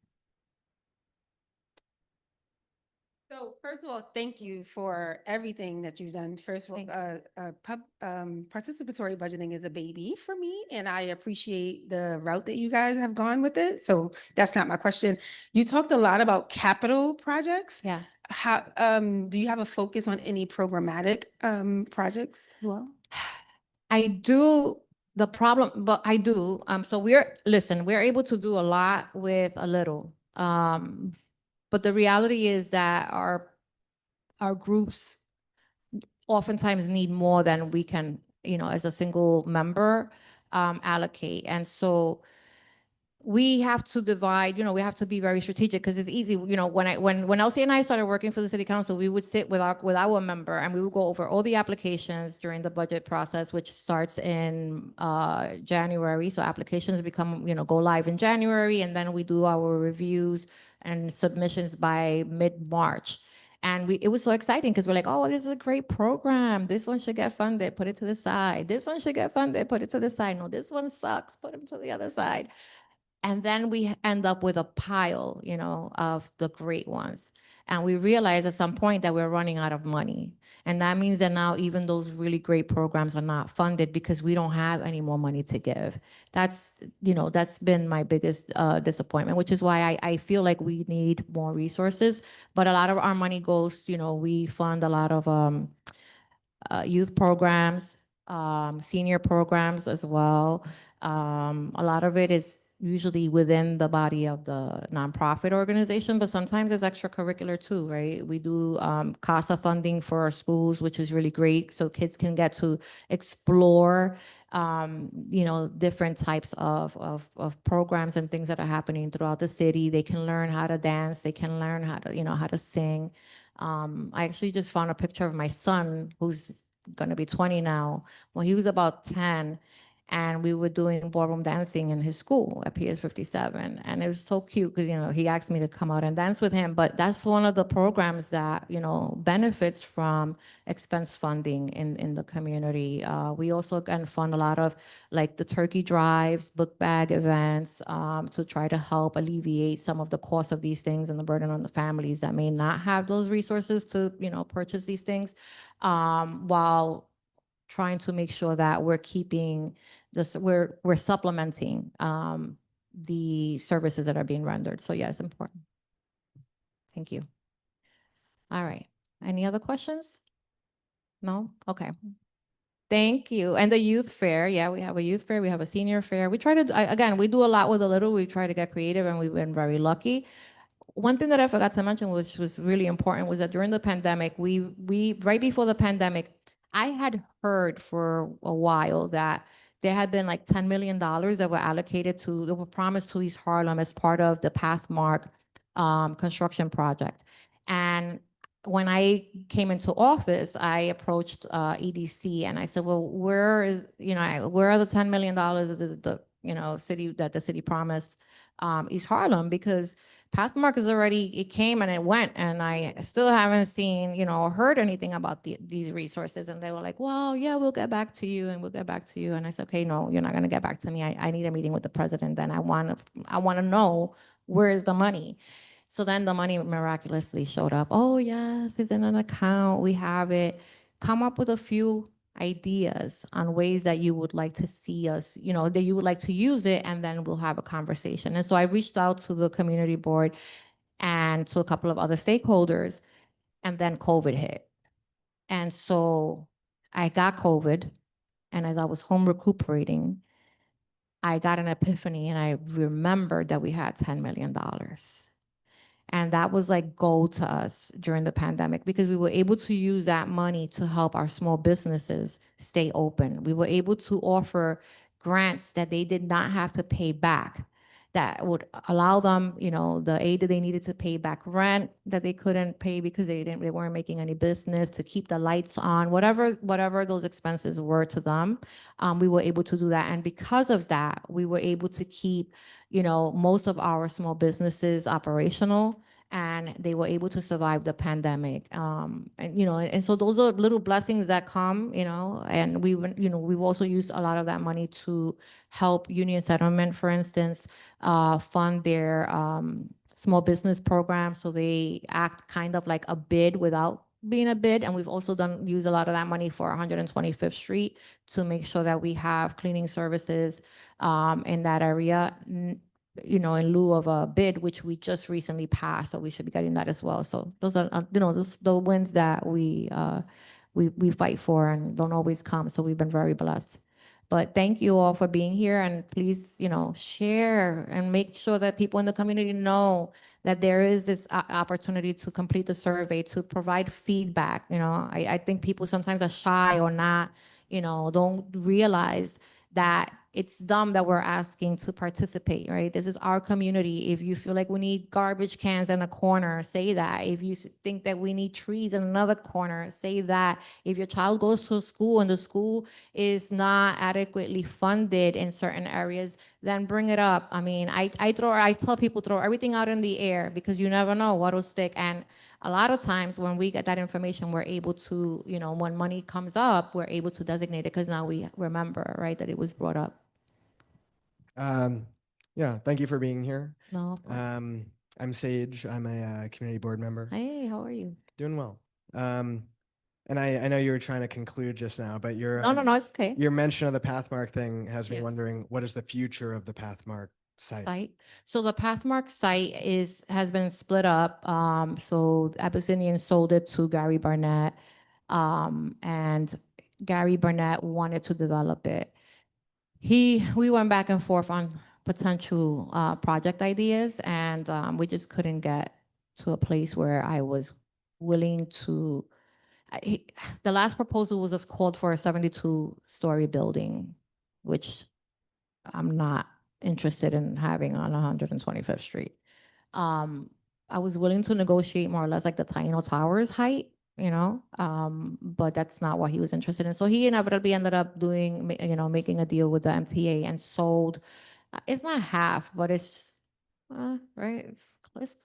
G: So first of all, thank you for everything that you've done. First of all, participatory budgeting is a baby for me, and I appreciate the route that you guys have gone with it. So that's not my question. You talked a lot about capital projects.
F: Yeah.
G: How, do you have a focus on any programmatic projects as well?
F: I do. The problem, but I do. So we're able to do a lot with a little. But the reality is that our groups oftentimes need more than we can, as a single member, allocate. And so we have to divide, we have to be very strategic, because it's easy. When Elsie and I started working for the city council, we would sit with our member, and we would go over all the applications during the budget process, which starts in January. So applications go live in January, and then we do our reviews and submissions by mid-March. And it was so exciting, because we're like, oh, this is a great program. This one should get funded, put it to the side. This one should get funded, put it to the side. No, this one sucks, put them to the other side. And then we end up with a pile, of the great ones. And we realize at some point that we're running out of money. And that means that now even those really great programs are not funded, because we don't have any more money to give. That's been my biggest disappointment, which is why I feel like we need more resources. But a lot of our money goes, we fund a lot of youth programs, senior programs as well. A lot of it is usually within the body of the nonprofit organization, but sometimes it's extracurricular too, right? We do CASA funding for our schools, which is really great. So kids can get to explore, different types of programs and things that are happening throughout the city. They can learn how to dance. They can learn how to sing. I actually just found a picture of my son, who's going to be 20 now. Well, he was about 10. And we were doing ballroom dancing in his school at PS 57. And it was so cute, because, he asked me to come out and dance with him. But that's one of the programs that, benefits from expense funding in the community. We also can fund a lot of like the turkey drives, book bag events, to try to help alleviate some of the cost of these things and the burden on the families that may not have those resources to, purchase these things, while trying to make sure that we're keeping we're supplementing the services that are being rendered. So yeah, it's important. Thank you. All right. Any other questions? No? Okay. Thank you. And the youth fair, yeah, we have a youth fair, we have a senior fair. We try to, again, we do a lot with a little. We try to get creative, and we've been very lucky. One thing that I forgot to mention, which was really important, was that during the pandemic, we right before the pandemic, I had heard for a while that there had been like $10 million that were allocated to, that were promised to East Harlem as part of the Pathmark construction project. And when I came into office, I approached EDC and I said, well, where is, where are the $10 million of the city that the city promised East Harlem? Because Pathmark is already, it came and it went, and I still haven't seen, or heard anything about these resources. And they were like, well, yeah, we'll get back to you and we'll get back to you. And I said, okay, no, you're not going to get back to me. I need a meeting with the president. And I want to know, where is the money? So then the money miraculously showed up. Oh, yes, it's in an account. We have it. Come up with a few ideas on ways that you would like to see us, that you would like to use it, and then we'll have a conversation. And so I reached out to the community board and to a couple of other stakeholders, and then COVID hit. And so I got COVID, and as I was home recuperating, I got an epiphany, and I remembered that we had $10 million. And that was like gold to us during the pandemic, because we were able to use that money to help our small businesses stay open. We were able to offer grants that they did not have to pay back, that would allow them, the aid that they needed to pay back rent that they couldn't pay because they weren't making any business, to keep the lights on, whatever those expenses were to them. We were able to do that. And because of that, we were able to keep, most of our small businesses operational, and they were able to survive the pandemic. And so those are little blessings that come, and we've also used a lot of that money to help Union Settlement, for instance, fund their small business program. So they act kind of like a bid without being a bid. And we've also use a lot of that money for 125th Street to make sure that we have cleaning services in that area, in lieu of a bid, which we just recently passed. So we should be getting that as well. So those are, those the wins that we fight for and don't always come. So we've been very blessed. But thank you all for being here, and please, share and make sure that people in the community know that there is this opportunity to complete the survey, to provide feedback. I think people sometimes are shy or not, don't realize that it's them that we're asking to participate, right? This is our community. If you feel like we need garbage cans in a corner, say that. If you think that we need trees in another corner, say that. If your child goes to school and the school is not adequately funded in certain areas, then bring it up. I mean, I tell people, throw everything out in the air, because you never know what'll stick. And a lot of times when we get that information, we're able to, when money comes up, we're able to designate it, because now we remember, right, that it was brought up.
H: Yeah, thank you for being here.
F: No, of course.
H: I'm Sage. I'm a community board member.
F: Hey, how are you?
H: Doing well. And I know you were trying to conclude just now, but
F: No, it's okay.
H: your mention of the Pathmark thing has me
F: Yes.
H: wondering, what is the future of the Pathmark site?
F: So the Pathmark site has been split up. So Abyssinian sold it to Gary Barnett, and Gary Barnett wanted to develop it. We went back and forth on potential project ideas, and we just couldn't get to a place where I was willing to. The last proposal was called for a 72-story building, which I'm not interested in having on 125th Street. I was willing to negotiate more or less like the Taino Towers height, but that's not what he was interested in. So he inevitably ended up doing, making a deal with the MTA and sold. It's not half, but it's right. It's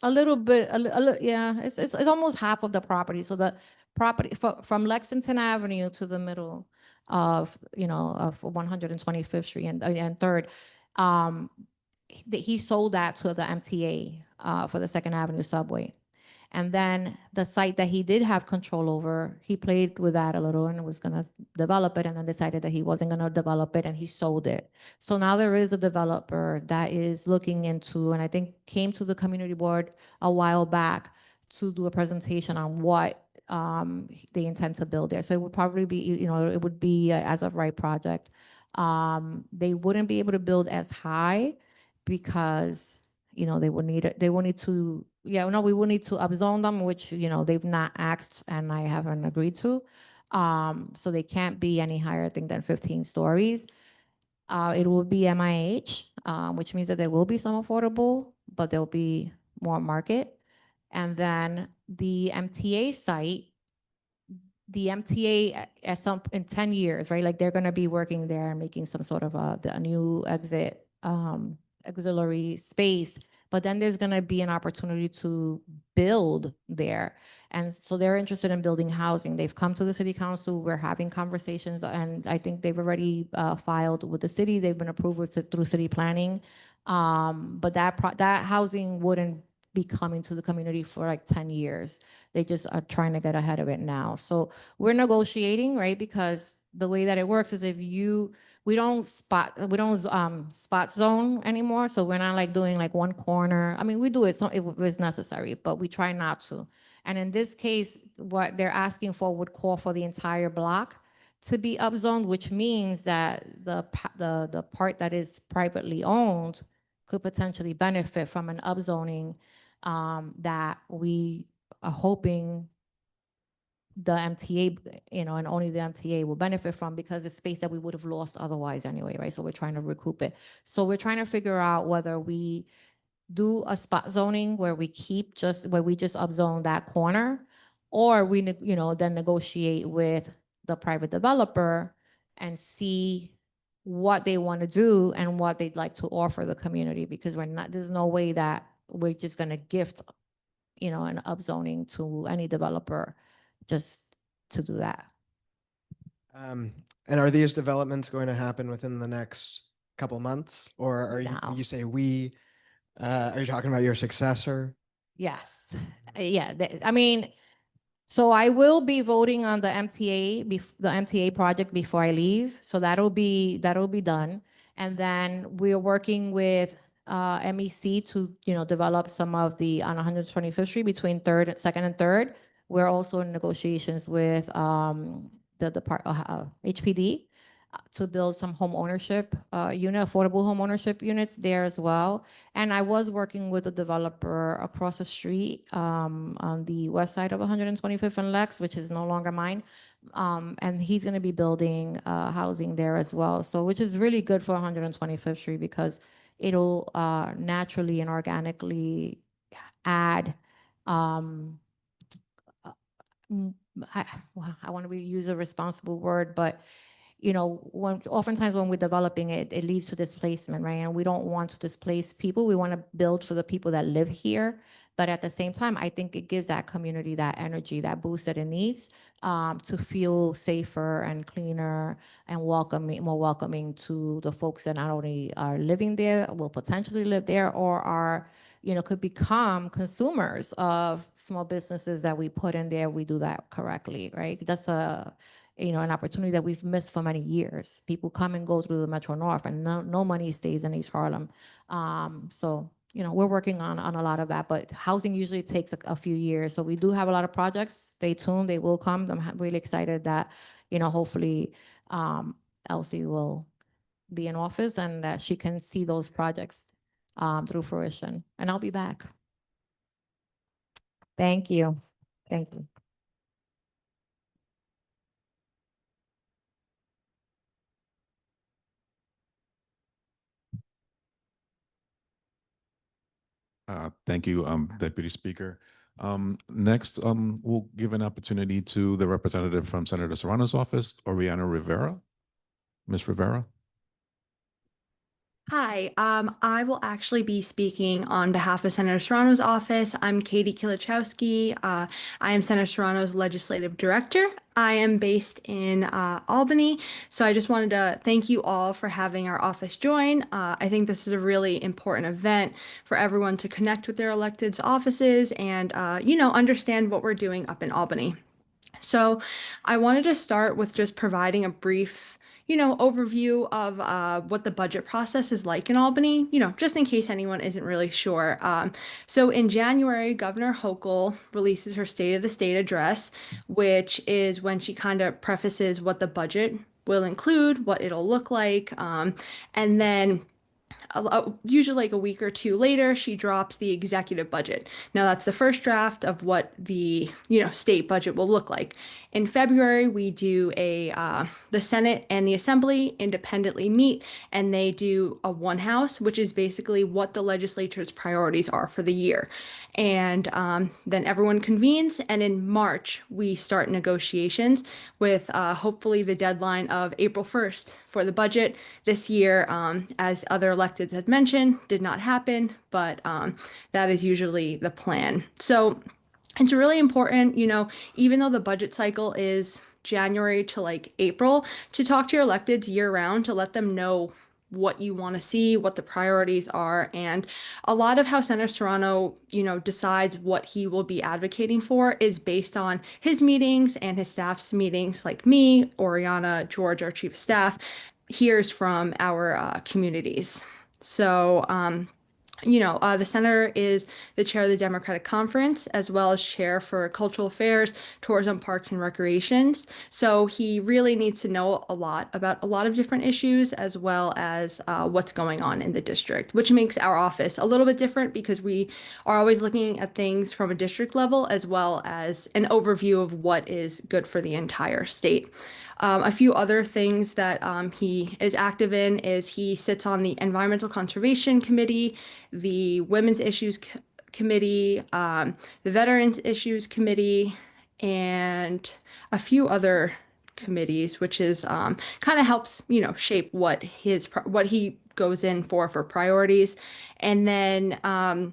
F: a little bit, yeah. It's almost half of the property. So the property from Lexington Avenue to the middle of 125th Street and 3rd, he sold that to the MTA for the 2nd Avenue subway. And then the site that he did have control over, he played with that a little and was going to develop it, and then decided that he wasn't going to develop it, and he sold it. So now there is a developer that is looking into, and I think came to the community board a while back to do a presentation on what they intend to build there. So it would probably be, it would be a as of right project. They wouldn't be able to build as high because, they would need to, we would need to upzone them, which, they've not asked and I haven't agreed to. So they can't be any higher, I think, than 15 stories. It will be MIH, which means that there will be some affordable, but there'll be more market. And then the MTA site, the MTA at some in 10 years, right? Like they're going to be working there and making some sort of a new exit auxiliary space. But then there's going to be an opportunity to build there. And so they're interested in building housing. They've come to the city council. We're having conversations, and I think they've already filed with the city. They've been approved through city planning. But that housing wouldn't be coming to the community for like 10 years. They just are trying to get ahead of it now. So we're negotiating, right? Because the way that it works is we don't spot zone anymore. So we're not like doing like one corner. I mean, we do it if it was necessary, but we try not to. And in this case, what they're asking for would call for the entire block to be upzoned, which means that the part that is privately owned could potentially benefit from an upzoning that we are hoping the MTA, and only the MTA will benefit from, because it's space that we would have lost otherwise anyway, right? So we're trying to recoup it. So we're trying to figure out whether we do a spot zoning where we just upzone that corner, or we, then negotiate with the private developer and see what they want to do and what they'd like to offer the community, because there's no way that we're just going to gift, an upzoning to any developer just to do that.
H: And are these developments going to happen within the next couple months, or are you,
F: No.
H: when you say are you talking about your successor?
F: Yes. Yeah. I mean, so I will be voting on the MTA project before I leave. So that'll be done. And then we're working with MEC to, develop some of the on 125th Street between 2nd and 3rd. We're also in negotiations with the HPD to build some home ownership affordable home ownership units there as well. And I was working with a developer across the street on the west side of 125th and Lex, which is no longer mine. And he's going to be building housing there as well. So, which is really good for 125th Street, because it'll naturally and organically add I want to use a responsible word, but oftentimes when we're developing it, it leads to displacement, right? And we don't want to displace people. We want to build for the people that live here. But at the same time, I think it gives that community that energy, that boost that it needs to feel safer and cleaner and more welcoming to the folks that not only are living there, will potentially live there, or are, could become consumers of small businesses that we put in there. We do that correctly, right? That's an opportunity that we've missed for many years. People come and go through the Metro North, and no money stays in East Harlem. So, we're working on a lot of that, but housing usually takes a few years. So we do have a lot of projects. Stay tuned, they will come. I'm really excited that, hopefully Elsie will be in office and that she can see those projects through fruition. And I'll be back. Thank you. Thank you.
C: Thank you, Deputy Speaker. Next, we'll give an opportunity to the representative from Senator Serrano's office, Oriana Rivera. Ms. Rivera.
I: Hi, I will actually be speaking on behalf of Senator Serrano's office. I'm Katie Kilichowski. I am Senator Serrano's legislative director. I am based in Albany, so I just wanted to thank you all for having our office join. I think this is a really important event for everyone to connect with their electeds' offices and, understand what we're doing up in Albany. So I wanted to start with just providing a brief overview of what the budget process is like in Albany, just in case anyone isn't really sure. So in January, Governor Hochul releases her State of the State address, which is when she kind of prefaces what the budget will include, what it'll look like, and then usually like a week or two later, she drops the executive budget. Now that's the first draft of what the state budget will look like. In February, we do the Senate and the Assembly independently meet, and they do a one house, which is basically what the legislature's priorities are for the year. And then everyone convenes, and in March, we start negotiations with hopefully the deadline of April 1st for the budget. This year, as other electeds had mentioned, did not happen, but that is usually the plan. So it's really important, even though the budget cycle is January to like April, to talk to your electeds year round to let them know what you want to see, what the priorities are. And a lot of how Senator Serrano, decides what he will be advocating for is based on his meetings and his staff's meetings, like me, Oriana, George, our chief of staff, hears from our communities. So, the senator is the chair of the Democratic Conference, as well as chair for Cultural Affairs, Tourism, Parks, and Recreations. So he really needs to know a lot about a lot of different issues, as well as what's going on in the district, which makes our office a little bit different because we are always looking at things from a district level, as well as an overview of what is good for the entire state. A few other things that he is active in is he sits on the Environmental Conservation Committee, the Women's Issues Committee, the Veterans Issues Committee, and a few other committees, which is kind of helps shape what he goes in for priorities. And then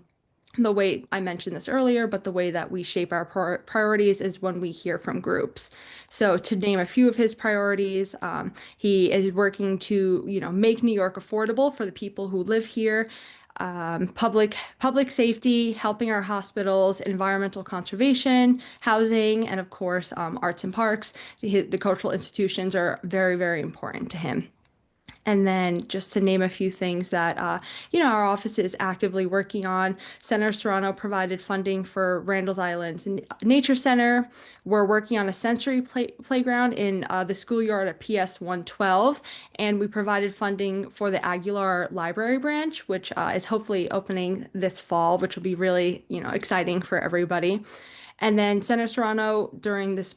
I: the way I mentioned this earlier, but the way that we shape our priorities is when we hear from groups. So to name a few of his priorities, he is working to, make New York affordable for the people who live here. Public safety, helping our hospitals, environmental conservation, housing, and of course, arts and parks. The cultural institutions are very, very important to him. And then just to name a few things that, our office is actively working on, Senator Serrano provided funding for Randall's Islands Nature Center. We're working on a sensory playground in the schoolyard at PS 112. And we provided funding for the Aguilar Library branch, which is hopefully opening this fall, which will be really, exciting for everybody. And then Senator Serrano, during this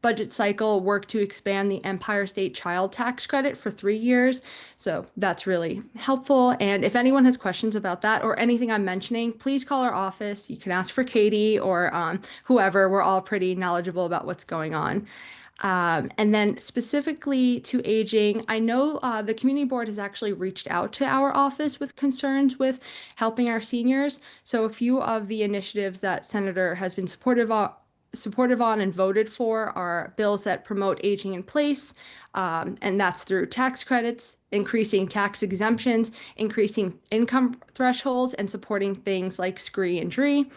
I: budget cycle, worked to expand the Empire State Child Tax Credit for 3 years. So that's really helpful. And if anyone has questions about that or anything I'm mentioning, please call our office. You can ask for Katie or whoever. We're all pretty knowledgeable about what's going on. And then specifically to aging, I know the community board has actually reached out to our office with concerns with helping our seniors. So a few of the initiatives that Senator has been supportive on and voted for are bills that promote aging in place, and that's through tax credits, increasing tax exemptions, increasing income thresholds, and supporting things like SCREE and DREE.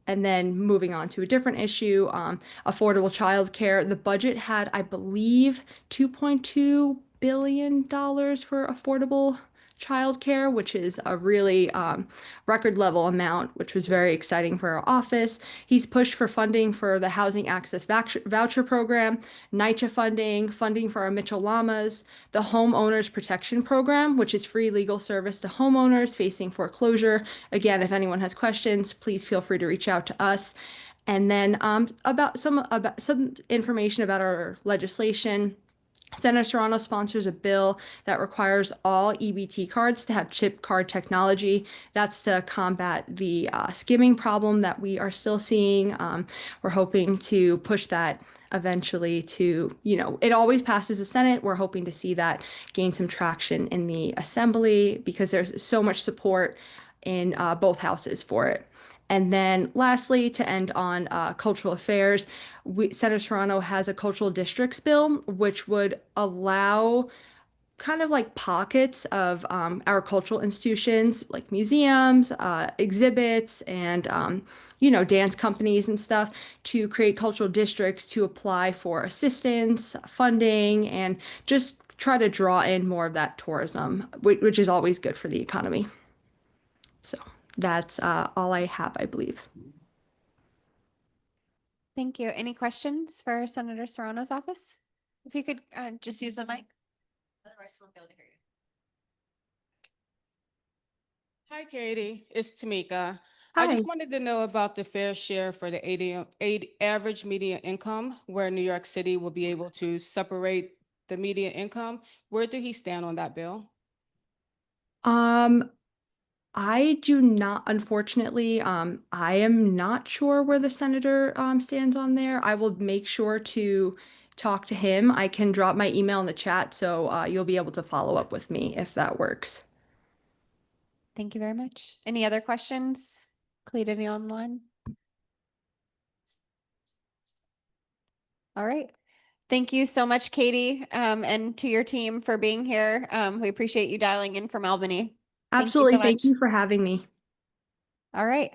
I: And then moving on to a different issue, affordable childcare. The budget had, I believe, $2.2 billion for affordable childcare, which is a really record level amount, which was very exciting for our office. He's pushed for funding for the Housing Access Voucher Program, NYCHA funding for our Mitchell Llamas, the Homeowners Protection Program, which is free legal service to homeowners facing foreclosure. Again, if anyone has questions, please feel free to reach out to us. And then about some information about our legislation. Senator Serrano sponsors a bill that requires all EBT cards to have chip card technology. That's to combat the skimming problem that we are still seeing. We're hoping to push that eventually to, it always passes the Senate. We're hoping to see that gain some traction in the Assembly because there's so much support in both houses for it. And then lastly, to end on cultural affairs, Senator Serrano has a cultural districts bill, which would allow kind of like pockets of our cultural institutions, like museums, exhibits, and dance companies and stuff, to create cultural districts to apply for assistance, funding, and just try to draw in more of that tourism, which is always good for the economy. So that's all I have, I believe.
B: Thank you. Any questions for Senator Serrano's office? If you could just use the mic. Otherwise, we won't be able to hear you.
E: Hi, Katie. It's Tamika.
I: Hi.
E: I just wanted to know about the fair share for the average median income, where New York City will be able to separate the median income. Where do he stand on that bill?
I: I do not, unfortunately, I am not sure where the senator stands on there. I will make sure to talk to him. I can drop my email in the chat, so you'll be able to follow up with me if that works.
B: Thank you very much. Any other questions? Cleat, any online? All right. Thank you so much, Katie, and to your team for being here. We appreciate you dialing in from Albany.
I: Absolutely.
B: so
I: Thank
B: much.
I: you for having me.
B: All right.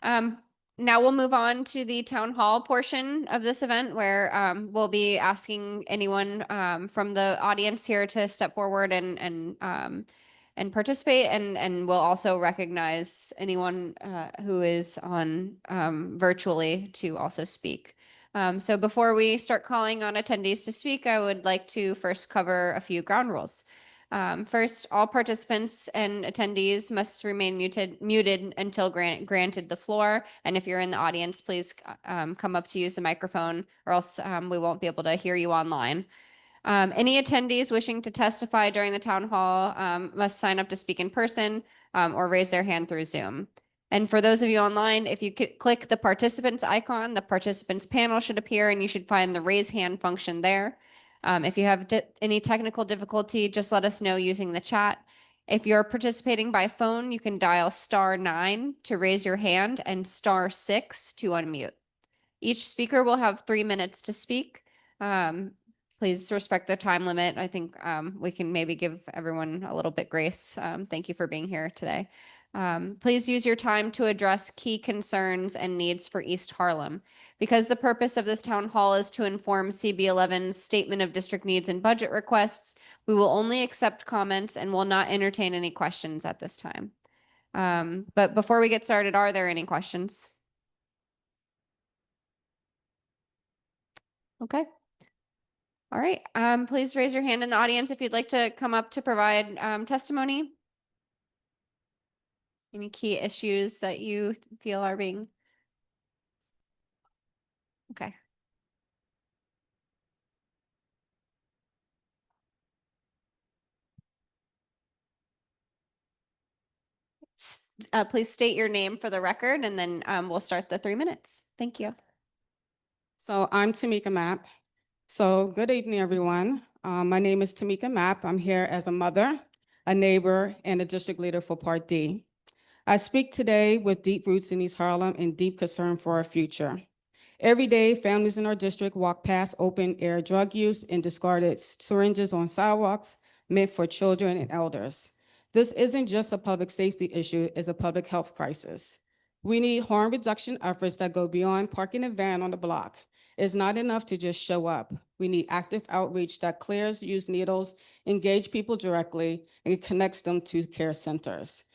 B: Now we'll move on to the town hall portion of this event, where we'll be asking anyone from the audience here to step forward and participate, and we'll also recognize anyone who is on virtually to also speak. So before we start calling on attendees to speak, I would like to first cover a few ground rules. First, all participants and attendees must remain muted until granted the floor. And if you're in the audience, please come up to use the microphone, or else we won't be able to hear you online. Any attendees wishing to testify during the town hall must sign up to speak in person or raise their hand through Zoom. And for those of you online, if you click the participants icon, the participants panel should appear, and you should find the raise hand function there. If you have any technical difficulty, just let us know using the chat. If you're participating by phone, you can dial *9 to raise your hand and *6 to unmute. Each speaker will have 3 minutes to speak. Please respect the time limit. I think we can maybe give everyone a little bit grace. Thank you for being here today. Please use your time to address key concerns and needs for East Harlem. Because the purpose of this town hall is to inform CB11's statement of district needs and budget requests, we will only accept comments and will not entertain any questions at this time. But before we get started, are there any questions? Okay. All right. Please raise your hand in the audience if you'd like to come up to provide testimony. Any key issues that you feel are being? Okay. Please state your name for the record, and then we'll start the 3 minutes. Thank you.
E: So I'm Tamika Mapp. So good evening, everyone. My name is Tamika Mapp. I'm here as a mother, a neighbor, and a district leader for Part D. I speak today with deep roots in East Harlem and deep concern for our future. Every day, families in our district walk past open-air drug use and discarded syringes on sidewalks meant for children and elders. This isn't just a public safety issue, it's a public health crisis. We need harm reduction efforts that go beyond parking a van on the block. It's not enough to just show up. We need active outreach that clears used needles, engage people directly, and connects them to care centers.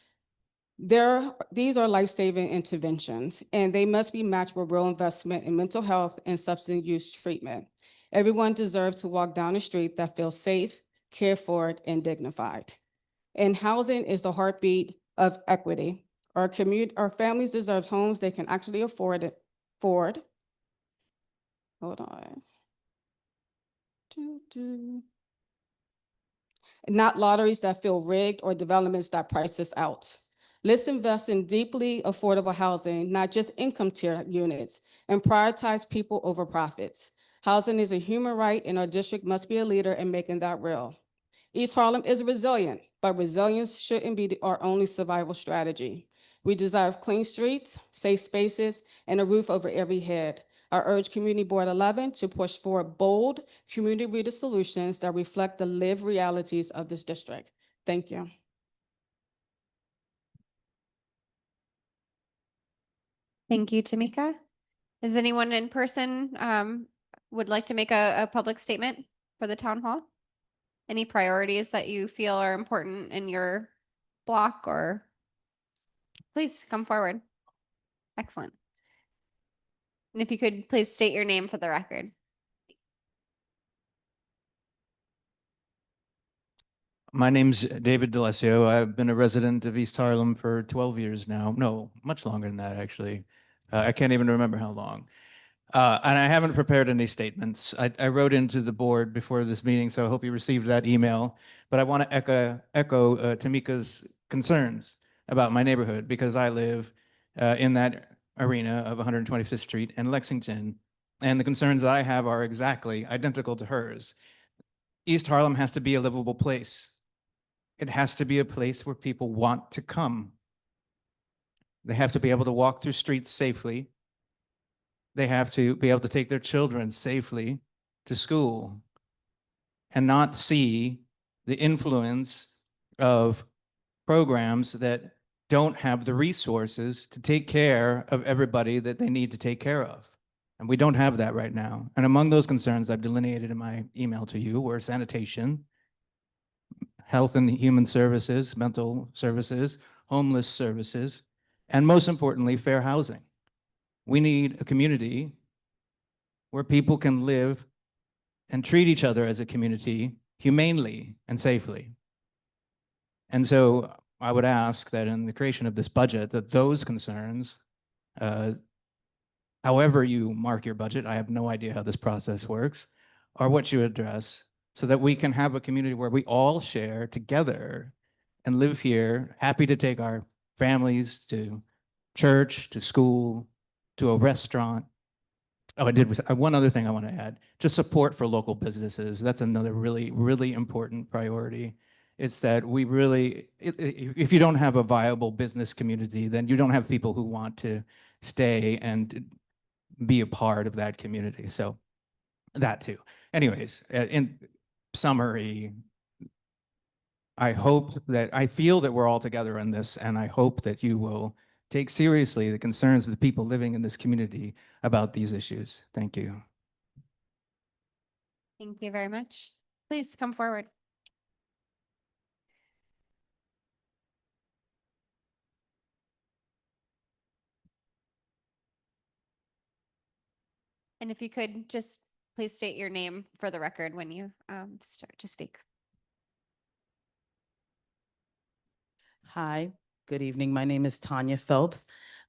E: These are life-saving interventions, and they must be matched with real investment in mental health and substance use treatment. Everyone deserves to walk down a street that feels safe, cared for, and dignified. And housing is the heartbeat of equity. Our families deserve homes they can actually afford. Hold on. Not lotteries that feel rigged or developments that price us out. Let's invest in deeply affordable housing, not just income tier units, and prioritize people over profits. Housing is a human right, and our district must be a leader in making that real. East Harlem is resilient, but resilience shouldn't be our only survival strategy. We deserve clean streets, safe spaces, and a roof over every head. I urge Community Board 11 to push forward bold, community-rooted solutions that reflect the lived realities of this district. Thank you.
B: Thank you, Tamika. Is anyone in person would like to make a public statement for the town hall? Any priorities that you feel are important in your block, or please come forward. Excellent. And if you could please state your name for the record.
J: My name's David D'Alessio. I've been a resident of East Harlem for 12 years now. No, much longer than that, actually. I can't even remember how long. And I haven't prepared any statements. I wrote into the board before this meeting, so I hope you received that email. But I want to echo Tamika's concerns about my neighborhood, because I live in that arena of 125th Street and Lexington. And the concerns that I have are exactly identical to hers. East Harlem has to be a livable place. It has to be a place where people want to come. They have to be able to walk through streets safely. They have to be able to take their children safely to school and not see the influence of programs that don't have the resources to take care of everybody that they need to take care of. And we don't have that right now. And among those concerns I've delineated in my email to you were sanitation, health and human services, mental services, homeless services, and most importantly, fair housing. We need a community where people can live and treat each other as a community humanely and safely. And so I would ask that in the creation of this budget, that those concerns, however you mark your budget, I have no idea how this process works, are what you address, so that we can have a community where we all share together and live here, happy to take our families to church, to school, to a restaurant. Oh, one other thing I want to add, just support for local businesses. That's another really, really important priority. It's that we really, if you don't have a viable business community, then you don't have people who want to stay and be a part of that community. So that too. Anyways, in summary, I feel that we're all together in this, and I hope that you will take seriously the concerns of the people living in this community about these issues. Thank you.
B: Thank you very much. Please come forward. And if you could just please state your name for the record when you start to speak.
K: Hi, good evening. My name is Tanya Phelps.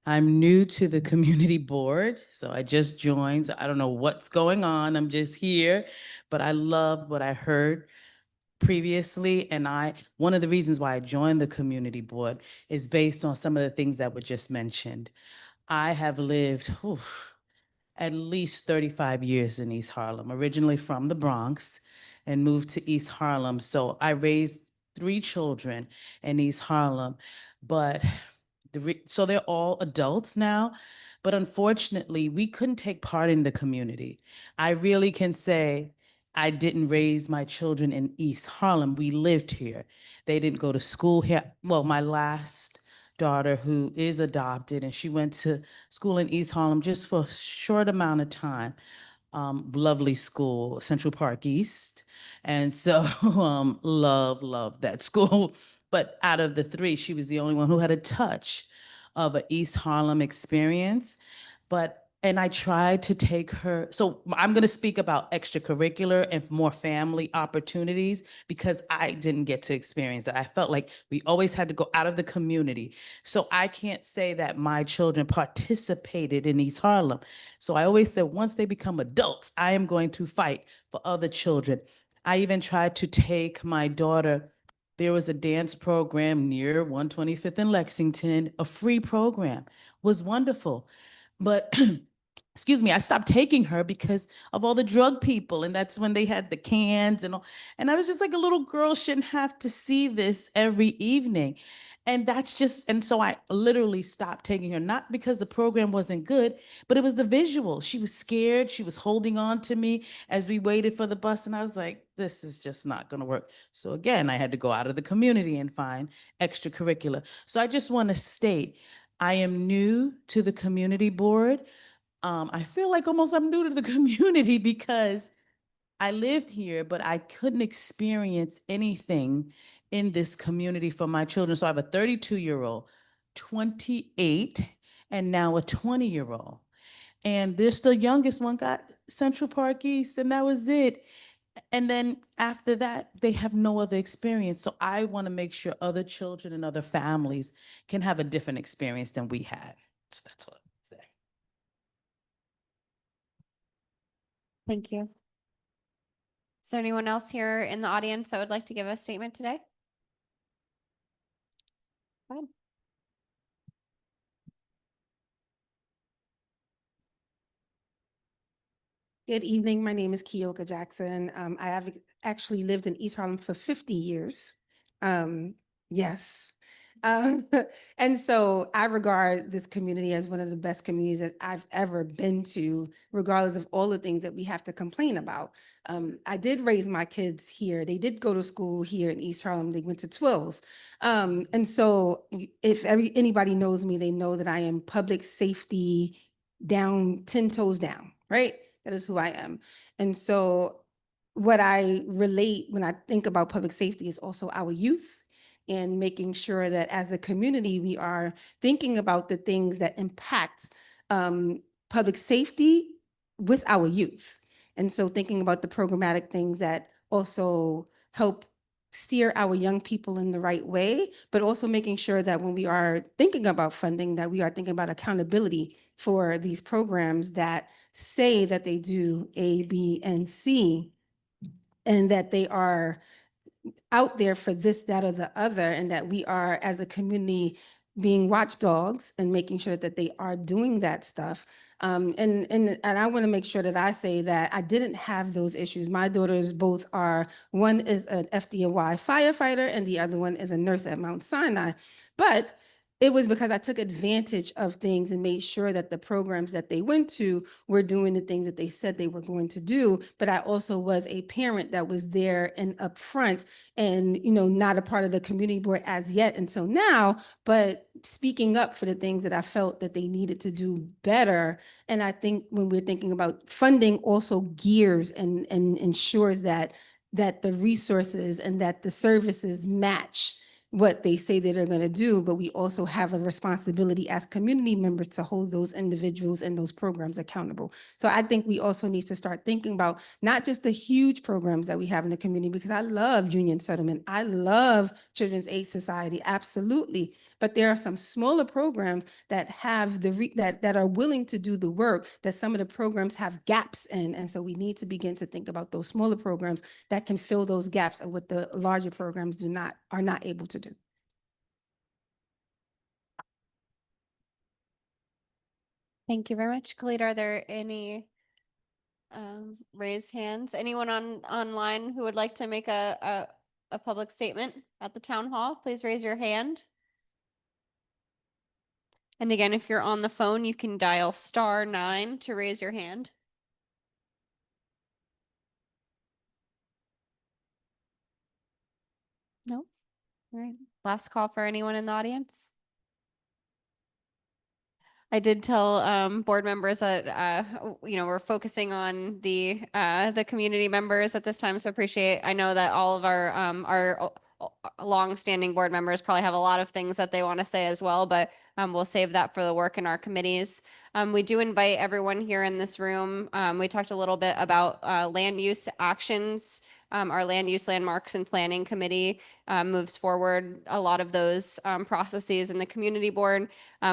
K: I'm new to the community board, so I just joined. So I don't know what's going on. I'm just here, but I loved what I heard previously. And one of the reasons why I joined the community board is based on some of the things that were just mentioned. I have lived at least 35 years in East Harlem, originally from the Bronx and moved to East Harlem. So I raised 3 children in East Harlem, but so they're all adults now. But unfortunately, we couldn't take part in the community. I really can say I didn't raise my children in East Harlem. We lived here. They didn't go to school here. Well, my last daughter, who is adopted, and she went to school in East Harlem just for a short amount of time. Lovely school, Central Park East. And so love that school. But out of the 3, she was the only one who had a touch of an East Harlem experience. And I tried to take her, so I'm gonna speak about extracurricular and more family opportunities, because I didn't get to experience that. I felt like we always had to go out of the community. So I can't say that my children participated in East Harlem. So I always said, once they become adults, I am going to fight for other children. I even tried to take my daughter, there was a dance program near 125th in Lexington, a free program, was wonderful. But excuse me, I stopped taking her because of all the drug people. And that's when they had the cans and all. And I was just like, a little girl shouldn't have to see this every evening. And that's just, and so I literally stopped taking her, not because the program wasn't good, but it was the visual. She was scared. She was holding on to me as we waited for the bus. And I was like, this is just not going to work. So again, I had to go out of the community and find extracurricular. So I just want to state, I am new to the community board. I feel like almost I'm new to the community because I lived here, but I couldn't experience anything in this community for my children. So I have a 32-year-old, 28, and now a 20-year-old. And this, the youngest one got Central Park East, and that was it. And then after that, they have no other experience. So I want to make sure other children and other families can have a different experience than we had. So that's what I'm saying.
B: Thank you. Is there anyone else here in the audience that would like to give a statement today? Go ahead.
G: Good evening. My name is Keoka Jackson. I have actually lived in East Harlem for 50 years. Yes. Um, and so I regard this community as one of the best communities that I've ever been to, regardless of all the things that we have to complain about. I did raise my kids here. They did go to school here in East Harlem. They went to Twills. And so if anybody knows me, they know that I am public safety down, 10 toes down, right? That is who I am. And so what I relate when I think about public safety is also our youth and making sure that as a community, we are thinking about the things that impact public safety with our youth. And so thinking about the programmatic things that also help steer our young people in the right way, but also making sure that when we are thinking about funding, that we are thinking about accountability for these programs that say that they do A, B, and C, and that they are out there for this, that, or the other, and that we are, as a community, being watchdogs and making sure that they are doing that stuff. And I want to make sure that I say that I didn't have those issues. My daughters both are, one is an FDNY firefighter and the other one is a nurse at Mount Sinai. But it was because I took advantage of things and made sure that the programs that they went to were doing the things that they said they were going to do. But I also was a parent that was there and upfront and, not a part of the community board as yet until now, but speaking up for the things that I felt that they needed to do better. And I think when we're thinking about funding, also gears and ensures that the resources and that the services match what they say that they're going to do, but we also have a responsibility as community members to hold those individuals and those programs accountable. So I think we also need to start thinking about not just the huge programs that we have in the community, because I love Union Settlement. I love Children's Aid Society, absolutely. But there are some smaller programs that have that are willing to do the work that some of the programs have gaps in. And so we need to begin to think about those smaller programs that can fill those gaps of what the larger programs are not able to do.
B: Thank you very much. Khalid, are there any raised hands? Anyone online who would like to make a public statement at the town hall? Please raise your hand. And again, if you're on the phone, you can dial *9 to raise your hand. No? All right. Last call for anyone in the audience. I did tell board members that we're focusing on the community members at this time, so appreciate. I know that all of our long-standing board members probably have a lot of things that they want to say as well, but we'll save that for the work in our committees. We do invite everyone here in this room. We talked a little bit about land use actions. Our land use landmarks and planning committee moves forward a lot of those processes in the community board.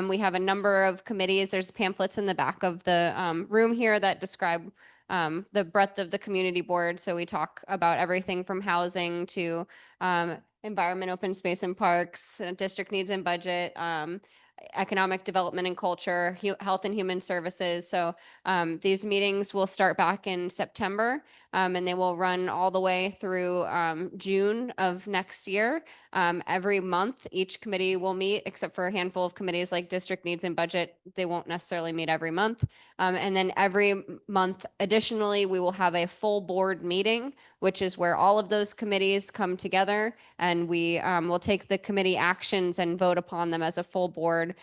B: We have a number of committees. There's pamphlets in the back of the room here that describe the breadth of the community board. So we talk about everything from housing to environment, open space and parks, district needs and budget, economic development and culture, health and human services. So these meetings will start back in September, and they will run all the way through June of next year. Every month, each committee will meet, except for a handful of committees like district needs and budget. They won't necessarily meet every month. And then every month, additionally, we will have a full board meeting, which is where all of those committees come together, and we will take the committee actions and vote upon them as a full board.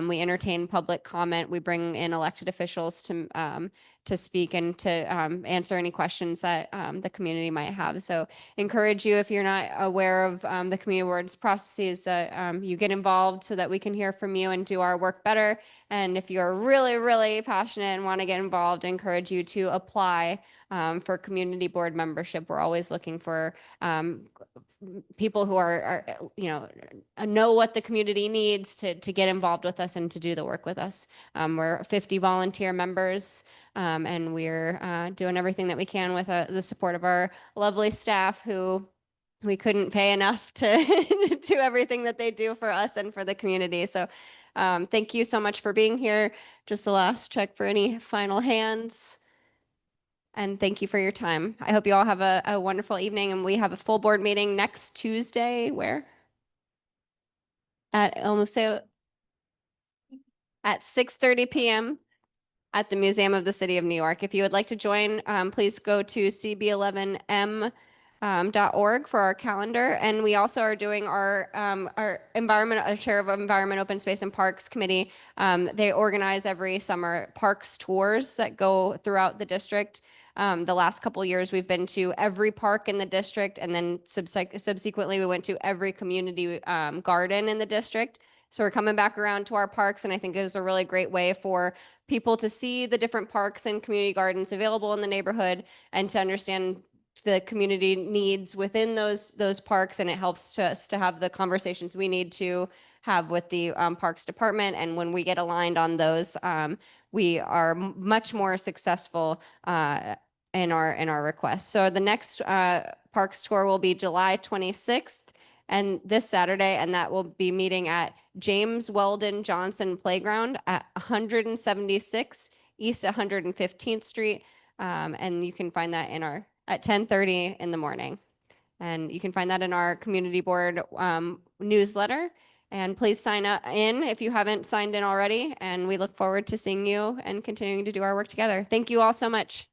B: We entertain public comment. We bring in elected officials to speak and to answer any questions that the community might have. So encourage you, if you're not aware of the community board's processes, that you get involved so that we can hear from you and do our work better. And if you're really, really passionate and want to get involved, I encourage you to apply for community board membership. We're always looking for people who are know what the community needs to get involved with us and to do the work with us. We're 50 volunteer members, and we're doing everything that we can with the support of our lovely staff, who we couldn't pay enough to do everything that they do for us and for the community. So thank you so much for being here. Just a last check for any final hands. And thank you for your time. I hope you all have a wonderful evening, and we have a full board meeting next Tuesday. Where? At El Museo at 6:30 p.m. at the Museum of the City of New York. If you would like to join, please go to CB11M .org for our calendar. And we also are doing our chair of Environment, Open Space and Parks Committee. They organize every summer parks tours that go throughout the district. The last couple of years, we've been to every park in the district, and then subsequently we went to every community garden in the district. So we're coming back around to our parks, and I think it was a really great way for people to see the different parks and community gardens available in the neighborhood, and to understand the community needs within those parks. And it helps us to have the conversations we need to have with the Parks Department. And when we get aligned on those, we are much more successful in our requests. So the next Parks tour will be July 26th, and this Saturday, and that will be meeting at James Weldon Johnson Playground at 176 East 115th Street. And you can find that at 10:30 in the morning. And you can find that in our community board newsletter. And please sign up if you haven't signed in already. And we look forward to seeing you and continuing to do our work together. Thank you all so much.